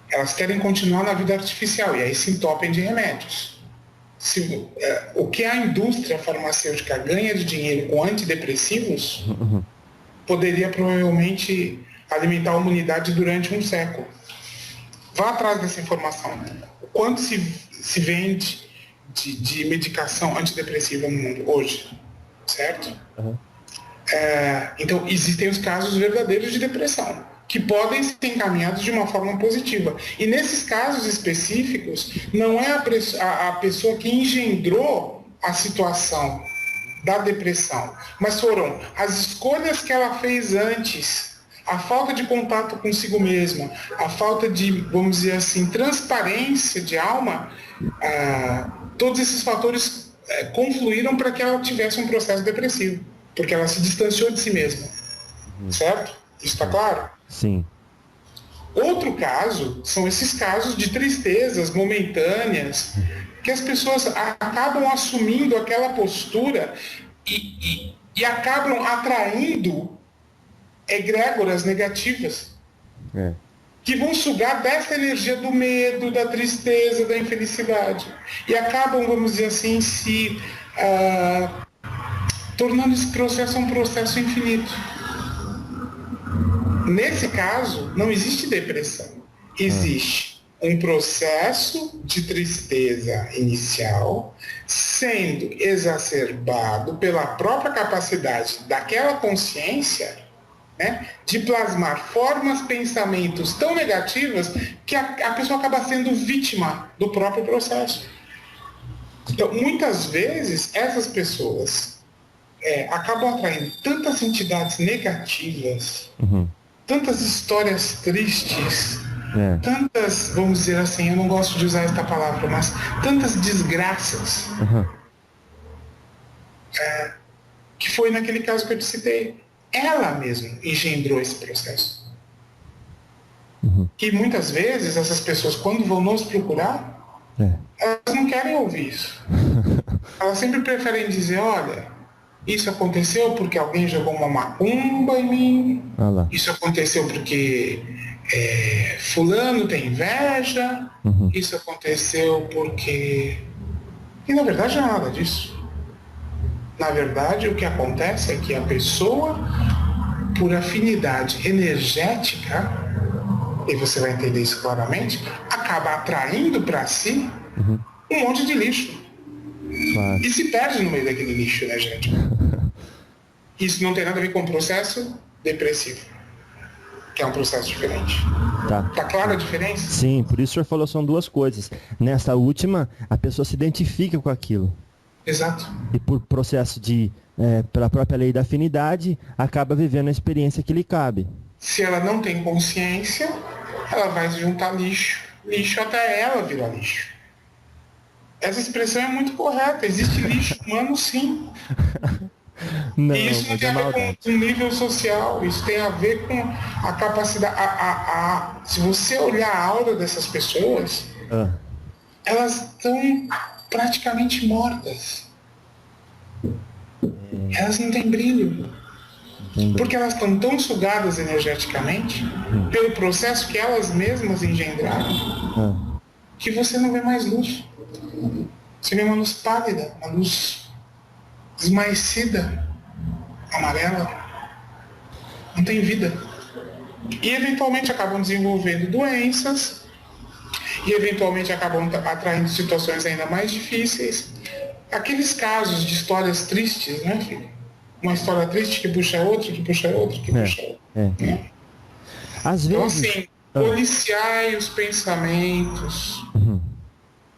Speaker 2: Elas querem continuar na vida artificial e aí se entopem de remédios. O que a indústria farmacêutica ganha de dinheiro com antidepressivos poderia provavelmente alimentar a humanidade durante um século. Vá atrás dessa informação. O quanto se vende de medicação antidepressiva no mundo hoje, certo? Então, existem os casos verdadeiros de depressão, que podem ser encaminhados de uma forma positiva. E nesses casos específicos, não é a pessoa que engendrou a situação da depressão, mas foram as escolhas que ela fez antes a falta de contato consigo mesma, a falta de, vamos dizer assim, transparência de alma, todos esses fatores confluíram para que ela tivesse um processo depressivo, porque ela se distanciou de si mesma. Certo? Isso está claro?
Speaker 1: Sim.
Speaker 2: Outro caso são esses casos de tristezas momentâneas, que as pessoas acabam assumindo aquela postura e acabam atraindo egrégoras negativas, que vão sugar dessa energia do medo, da tristeza, da infelicidade. E acabam, vamos dizer assim, se tornando esse processo um processo infinito. Nesse caso, não existe depressão. Existe um processo de tristeza inicial sendo exacerbado pela própria capacidade daquela consciência, né, de plasmar formas, pensamentos tão negativas que a pessoa acaba sendo vítima do próprio processo. Então, muitas vezes, essas pessoas acabam atraindo tantas entidades negativas, tantas histórias tristes, tantas, vamos dizer assim, eu não gosto de usar esta palavra, mas tantas desgraças, que foi naquele caso que eu te citei. Ela mesma engendrou esse processo. E muitas vezes essas pessoas, quando vão nos procurar, elas não querem ouvir isso. Elas sempre preferem dizer, olha, isso aconteceu porque alguém jogou uma macumba em mim. Isso aconteceu porque fulano tem inveja. Isso aconteceu porque... E na verdade não é nada disso. Na verdade, o que acontece é que a pessoa, por afinidade energética, e você vai entender isso claramente, acaba atraindo para si um monte de lixo. E se perde no meio daquele lixo, né, gente? Isso não tem nada a ver com o processo depressivo, que é um processo diferente. Tá clara a diferença?
Speaker 1: Sim, por isso o senhor falou, são duas coisas. Nessa última, a pessoa se identifica com aquilo.
Speaker 2: Exato.
Speaker 1: E por processo pela própria lei da afinidade, acaba vivendo a experiência que lhe cabe.
Speaker 2: Se ela não tem consciência, ela vai se juntar lixo até ela virar lixo. Essa expressão é muito correta. Existe lixo humano, sim.
Speaker 1: Não,
Speaker 2: e isso não tem a ver com o nível social. Isso tem a ver com a capacidade... se você olhar a aura dessas pessoas, elas estão praticamente mortas. Elas não têm brilho. Porque elas estão tão sugadas energeticamente pelo processo que elas mesmas engendraram, que você não vê mais luz. Você vê uma luz pálida, uma luz esmaecida, amarela. Não tem vida. E eventualmente acabam desenvolvendo doenças, e eventualmente acabam atraindo situações ainda mais difíceis. Aqueles casos de histórias tristes, né, filho? Uma história triste que puxa outra, que puxa outra, que puxa outra. Né?
Speaker 1: Às vezes...
Speaker 2: Então, assim, policiai os pensamentos.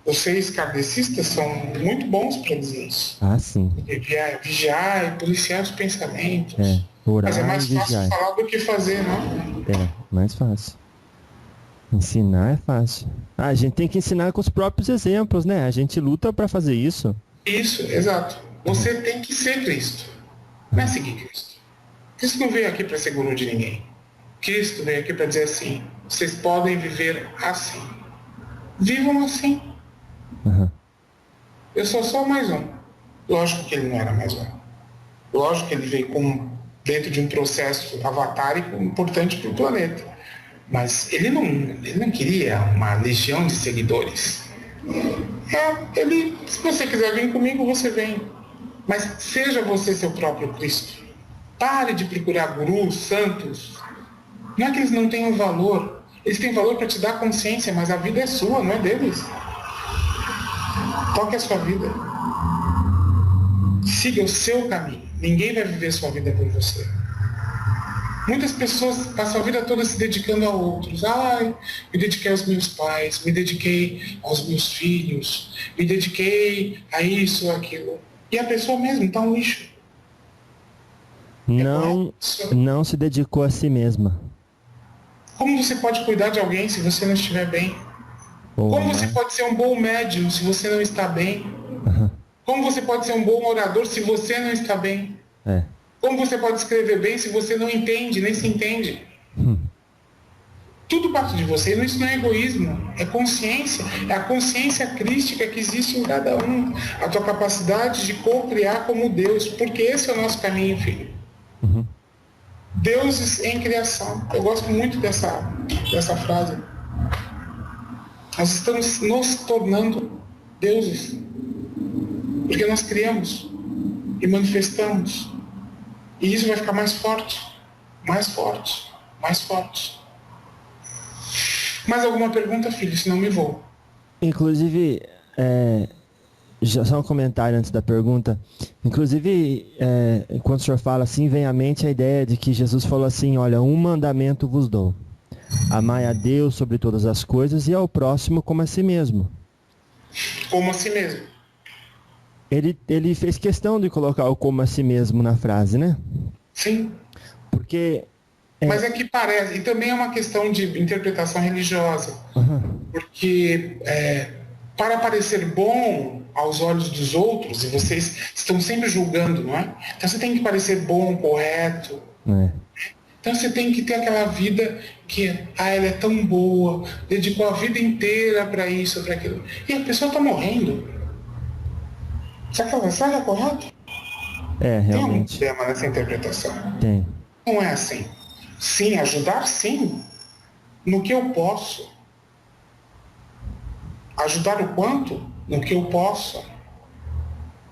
Speaker 2: Vocês kardecistas são muito bons para dizer isso.
Speaker 1: Sim.
Speaker 2: Vigiar e policiar os pensamentos.
Speaker 1: Orar.
Speaker 2: Mas é mais fácil falar do que fazer, não?
Speaker 1: Mais fácil. Ensinar é fácil. A gente tem que ensinar com os próprios exemplos, né? A gente luta para fazer isso.
Speaker 2: Isso, exato. Você tem que ser Cristo. Não é seguir Cristo. Cristo não veio aqui para ser guru de ninguém. Cristo veio aqui para dizer assim, vocês podem viver assim. Vivam assim. Eu sou só mais um. Lógico que ele não era mais um. Lógico que ele veio dentro de um processo avatárico importante para o planeta. Mas ele não queria uma legião de seguidores. Se você quiser vir comigo, você vem. Mas seja você seu próprio Cristo. Pare de procurar gurus, santos. Não é que eles não tenham valor. Eles têm valor para te dar consciência, mas a vida é sua, não é deles. Toque a sua vida. Siga o seu caminho. Ninguém vai viver sua vida por você. Muitas pessoas passam a vida toda se dedicando a outros. Me dediquei aos meus pais, me dediquei aos meus filhos, me dediquei a isso, aquilo. E a pessoa mesmo está um lixo.
Speaker 1: não se dedicou a si mesma.
Speaker 2: Como você pode cuidar de alguém se você não estiver bem? Como você pode ser um bom médium se você não está bem? Como você pode ser um bom orador se você não está bem? Como você pode escrever bem se você não entende, nem se entende? Tudo parte de você. Isso não é egoísmo, é consciência. É a consciência crística que existe em cada um. A tua capacidade de co-criar como Deus. Porque esse é o nosso caminho, filho. Deuses em criação. Eu gosto muito dessa frase. Nós estamos nos tornando deuses. Porque nós criamos e manifestamos. E isso vai ficar mais forte, mais forte, mais forte. Mais alguma pergunta, filho? Senão me vou.
Speaker 1: Inclusive, já só um comentário antes da pergunta. Inclusive, quando o senhor fala assim, vem à mente a ideia de que Jesus falou assim, olha, um mandamento vos dou. Amai a Deus sobre todas as coisas e ao próximo como a si mesmo.
Speaker 2: Como a si mesmo.
Speaker 1: Ele fez questão de colocar o como a si mesmo na frase, né?
Speaker 2: Sim.
Speaker 1: Porque...
Speaker 2: Mas é que parece, e também é uma questão de interpretação religiosa. Porque para parecer bom aos olhos dos outros, e vocês estão sempre julgando, não é? Então você tem que parecer bom, correto. Então você tem que ter aquela vida que, ela é tão boa, dedicou a vida inteira para isso, para aquilo. E a pessoa está morrendo. Será que é correto?
Speaker 1: Realmente.
Speaker 2: Tem algum problema nessa interpretação?
Speaker 1: Tem.
Speaker 2: Não é assim. Sim, ajudar sim. No que eu posso. Ajudar o quanto? No que eu posso.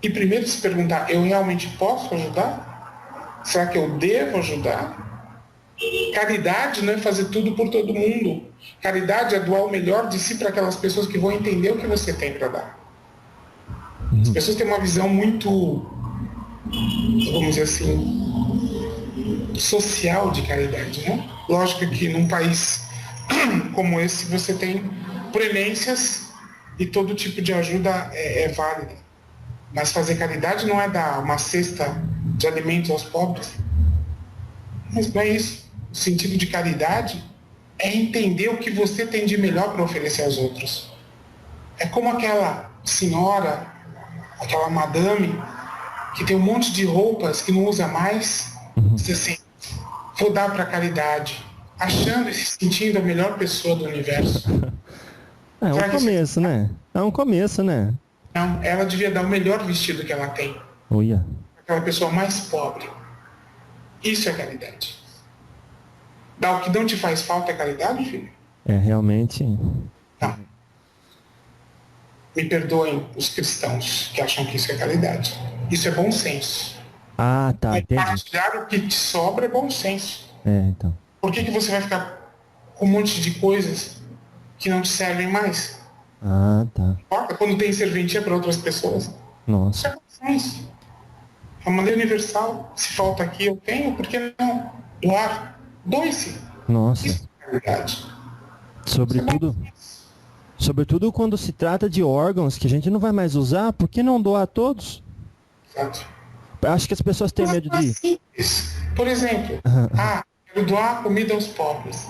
Speaker 2: E primeiro se perguntar, eu realmente posso ajudar? Será que eu devo ajudar? Caridade não é fazer tudo por todo mundo. Caridade é doar o melhor de si para aquelas pessoas que vão entender o que você tem para dar. As pessoas têm uma visão muito, vamos dizer assim, social de caridade, né? Lógico que num país como esse você tem proemências e todo tipo de ajuda é válida. Mas fazer caridade não é dar uma cesta de alimentos aos pobres. Mas não é isso. O sentido de caridade é entender o que você tem de melhor para oferecer aos outros. É como aquela senhora, aquela madame, que tem um monte de roupas que não usa mais. Diz assim, vou dar para a caridade, achando e se sentindo a melhor pessoa do universo.
Speaker 1: É um começo, né? É um começo, né?
Speaker 2: Não, ela devia dar o melhor vestido que ela tem. Aquela pessoa mais pobre. Isso é caridade. Dar o que não te faz falta é caridade, filho?
Speaker 1: Realmente.
Speaker 2: Não. Me perdoem os cristãos que acham que isso é caridade. Isso é bom senso.
Speaker 1: Tá, entendi.
Speaker 2: Partilhar o que te sobra é bom senso.
Speaker 1: Então.
Speaker 2: Por que você vai ficar com um monte de coisas que não te servem mais?
Speaker 1: Tá.
Speaker 2: Quando tem serventia para outras pessoas.
Speaker 1: Nossa.
Speaker 2: Isso é bom senso. É uma lei universal. Se falta aqui, eu tenho, por que não doar? Doe-se.
Speaker 1: Nossa.
Speaker 2: Isso é caridade.
Speaker 1: Sobretudo quando se trata de órgãos que a gente não vai mais usar, por que não doar a todos?
Speaker 2: Exato.
Speaker 1: Acho que as pessoas têm medo de...
Speaker 2: Simples. Por exemplo, quero doar comida aos pobres.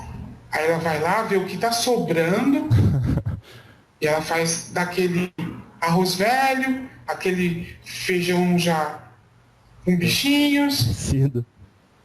Speaker 2: Aí ela vai lá, vê o que está sobrando e ela faz daquele arroz velho, aquele feijão já com bichinhos,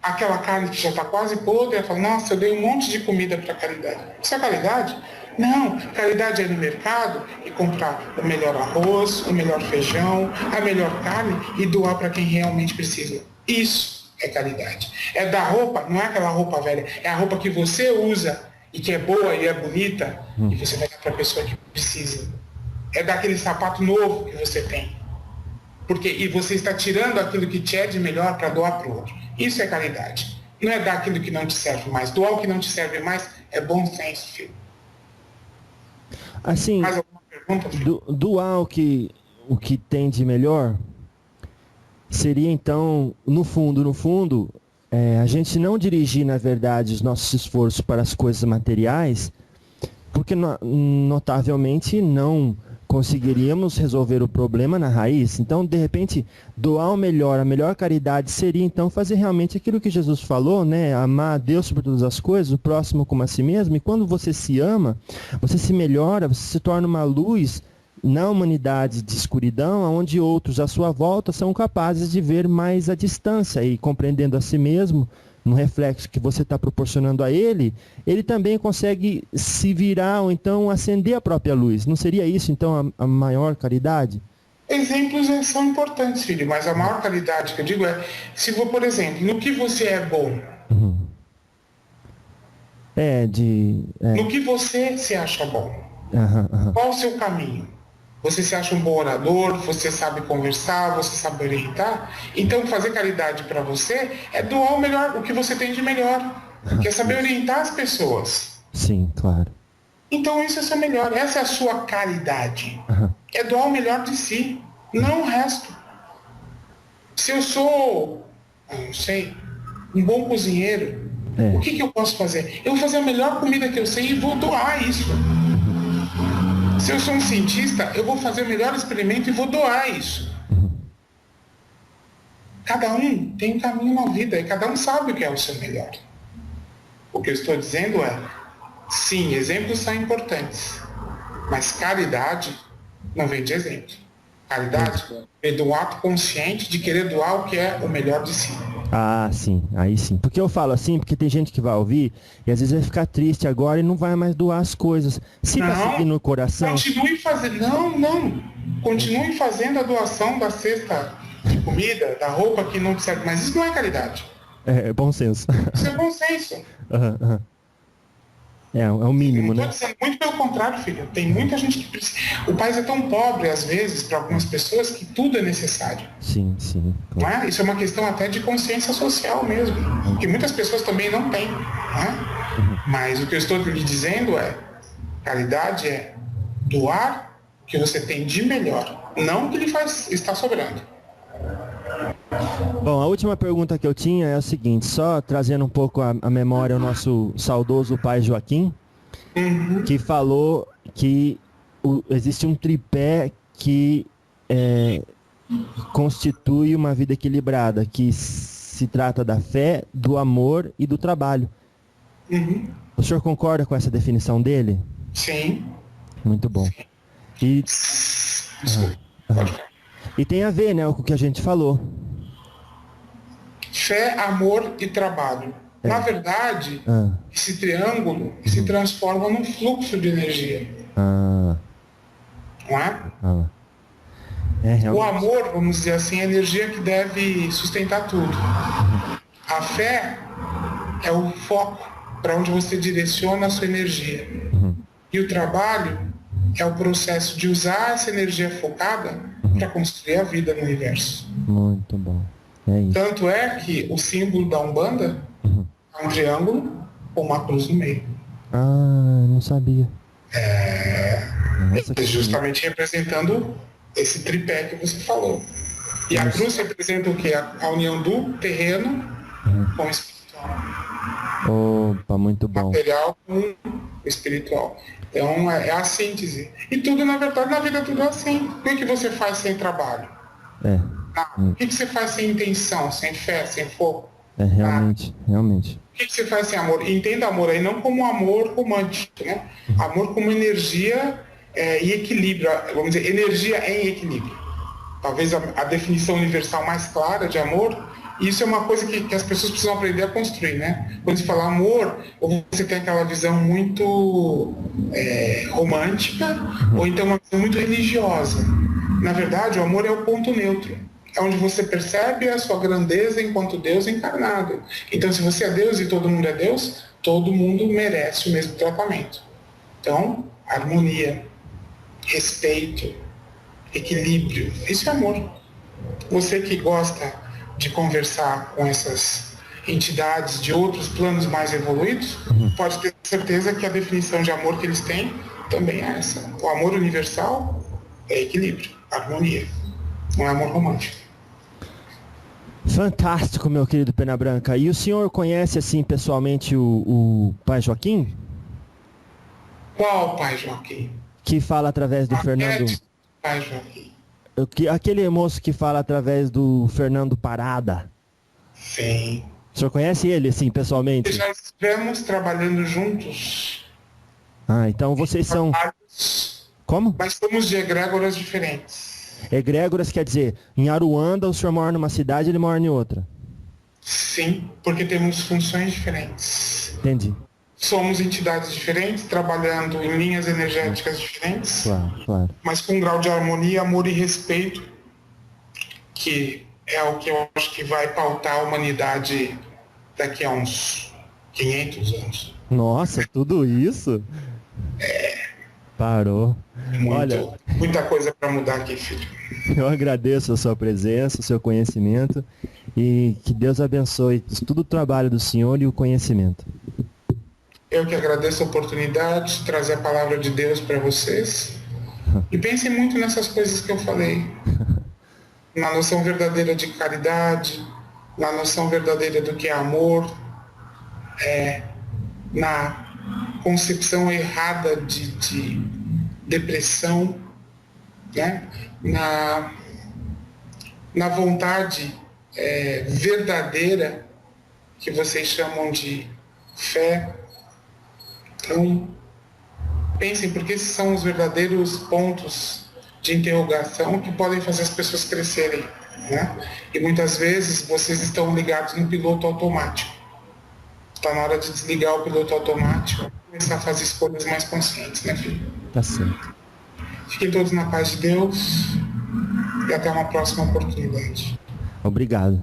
Speaker 2: aquela carne que já está quase podre. Ela fala, nossa, eu dei um monte de comida para caridade. Isso é caridade? Não, caridade é no mercado e comprar o melhor arroz, o melhor feijão, a melhor carne e doar para quem realmente precisa. Isso é caridade. É dar roupa, não é aquela roupa velha, é a roupa que você usa e que é boa e é bonita e você vai dar para a pessoa que precisa. É dar aquele sapato novo que você tem. E você está tirando aquilo que te é de melhor para doar para o outro. Isso é caridade. Não é dar aquilo que não te serve mais. Doar o que não te serve mais é bom senso, filho.
Speaker 1: Assim,
Speaker 2: mais alguma pergunta, filho?
Speaker 1: Doar o que tem de melhor seria então, no fundo, a gente não dirigir, na verdade, os nossos esforços para as coisas materiais, porque notavelmente não conseguiríamos resolver o problema na raiz. Então, de repente, doar o melhor, a melhor caridade seria, então, fazer realmente aquilo que Jesus falou, né? Amar a Deus sobre todas as coisas, o próximo como a si mesmo. E quando você se ama, você se melhora, você se torna uma luz na humanidade de escuridão, onde outros à sua volta são capazes de ver mais a distância e compreendendo a si mesmo, no reflexo que você está proporcionando a ele, ele também consegue se virar ou então acender a própria luz. Não seria isso, então, a maior caridade?
Speaker 2: Exemplos são importantes, filho, mas a maior caridade que eu digo é, se for, por exemplo, no que você é bom, no que você se acha bom, qual o seu caminho? Você se acha um bom orador, você sabe conversar, você sabe orientar? Então, fazer caridade para você é doar o melhor, o que você tem de melhor, que é saber orientar as pessoas.
Speaker 1: Sim, claro.
Speaker 2: Então, isso é seu melhor, essa é a sua caridade. É doar o melhor de si, não o resto. Se eu sou, não sei, um bom cozinheiro, o que eu posso fazer? Eu vou fazer a melhor comida que eu sei e vou doar isso. Se eu sou um cientista, eu vou fazer o melhor experimento e vou doar isso. Cada um tem um caminho na vida e cada um sabe o que é o seu melhor. O que eu estou dizendo é, sim, exemplos são importantes, mas caridade não vem de exemplo. Caridade vem do ato consciente de querer doar o que é o melhor de si.
Speaker 1: Ah, sim, aí sim. Porque eu falo assim, porque tem gente que vai ouvir e às vezes vai ficar triste agora e não vai mais doar as coisas. Se tá seguindo no coração...
Speaker 2: Continue fazendo, continue fazendo a doação da cesta de comida, da roupa que não te serve, mas isso não é caridade.
Speaker 1: É bom senso.
Speaker 2: Isso é bom senso.
Speaker 1: É o mínimo, né?
Speaker 2: Muito pelo contrário, filho. Tem muita gente que precisa. O país é tão pobre, às vezes, para algumas pessoas, que tudo é necessário.
Speaker 1: Sim.
Speaker 2: Não é? Isso é uma questão até de consciência social mesmo. Que muitas pessoas também não têm. Não é? Mas o que eu estou lhe dizendo é, caridade é doar o que você tem de melhor. Não o que lhe está sobrando.
Speaker 1: Bom, a última pergunta que eu tinha é o seguinte, só trazendo um pouco a memória ao nosso saudoso pai Joaquim, que falou que existe um tripé que constitui uma vida equilibrada, que se trata da fé, do amor e do trabalho. O senhor concorda com essa definição dele?
Speaker 2: Sim.
Speaker 1: Muito bom. E, e tem a ver, né, com o que a gente falou.
Speaker 2: Fé, amor e trabalho. Na verdade, esse triângulo se transforma num fluxo de energia. Não é? O amor, vamos dizer assim, é a energia que deve sustentar tudo. A fé é o foco para onde você direciona a sua energia. E o trabalho é o processo de usar essa energia focada para construir a vida no universo.
Speaker 1: Muito bom. É isso.
Speaker 2: Tanto é que o símbolo da Umbanda é um triângulo com uma cruz no meio.
Speaker 1: Ah, não sabia.
Speaker 2: Justamente representando esse tripé que você falou. E a cruz representa o quê? A união do terreno com o espiritual.
Speaker 1: Opa, muito bom.
Speaker 2: Material com o espiritual. Então é a síntese. E tudo, na verdade, na vida tudo é assim. O que você faz sem trabalho? O que você faz sem intenção, sem fé, sem foco?
Speaker 1: Realmente.
Speaker 2: O que você faz sem amor? Entenda amor aí não como amor romântico, né? Amor como energia e equilíbrio. Vamos dizer, energia em equilíbrio. Talvez a definição universal mais clara de amor, isso é uma coisa que as pessoas precisam aprender a construir, né? Quando se fala amor, ou você tem aquela visão muito romântica, ou então uma visão muito religiosa. Na verdade, o amor é o ponto neutro. É onde você percebe a sua grandeza enquanto Deus encarnado. Então, se você é Deus e todo mundo é Deus, todo mundo merece o mesmo tratamento. Então, harmonia, respeito, equilíbrio, isso é amor. Você que gosta de conversar com essas entidades de outros planos mais evoluídos, pode ter certeza que a definição de amor que eles têm também é essa. O amor universal é equilíbrio, harmonia. Não é amor romântico.
Speaker 1: Fantástico, meu querido Pena Branca. E o senhor conhece, assim, pessoalmente o pai Joaquim?
Speaker 2: Qual pai Joaquim?
Speaker 1: que fala através do Fernando... Aquele moço que fala através do Fernando Parada.
Speaker 2: Sim.
Speaker 1: O senhor conhece ele, assim, pessoalmente?
Speaker 2: Já estivemos trabalhando juntos.
Speaker 1: Ah, então vocês são... Como?
Speaker 2: Mas somos de egrégoras diferentes.
Speaker 1: Egrégoras quer dizer, em Aruanda o senhor mora numa cidade e ele mora em outra.
Speaker 2: Sim, porque temos funções diferentes.
Speaker 1: Entendi.
Speaker 2: Somos entidades diferentes, trabalhando em linhas energéticas diferentes.
Speaker 1: Claro, claro.
Speaker 2: Mas com um grau de harmonia, amor e respeito, que é o que eu acho que vai pautar a humanidade daqui a uns 500 anos.
Speaker 1: Nossa, tudo isso? Parou. Olha,
Speaker 2: muita coisa para mudar aqui, filho.
Speaker 1: Eu agradeço a sua presença, o seu conhecimento e que Deus abençoe todo o trabalho do senhor e o conhecimento.
Speaker 2: Eu que agradeço a oportunidade de trazer a palavra de Deus para vocês. E pensem muito nessas coisas que eu falei. Na noção verdadeira de caridade, na noção verdadeira do que é amor, na concepção errada de depressão, né? na vontade verdadeira que vocês chamam de fé. Então, pensem, porque esses são os verdadeiros pontos de interrogação que podem fazer as pessoas crescerem, né? E muitas vezes vocês estão ligados no piloto automático. Está na hora de desligar o piloto automático e começar a fazer escolhas mais conscientes, né, filho?
Speaker 1: Tá certo.
Speaker 2: Fiquem todos na paz de Deus e até uma próxima oportunidade.
Speaker 1: Obrigado.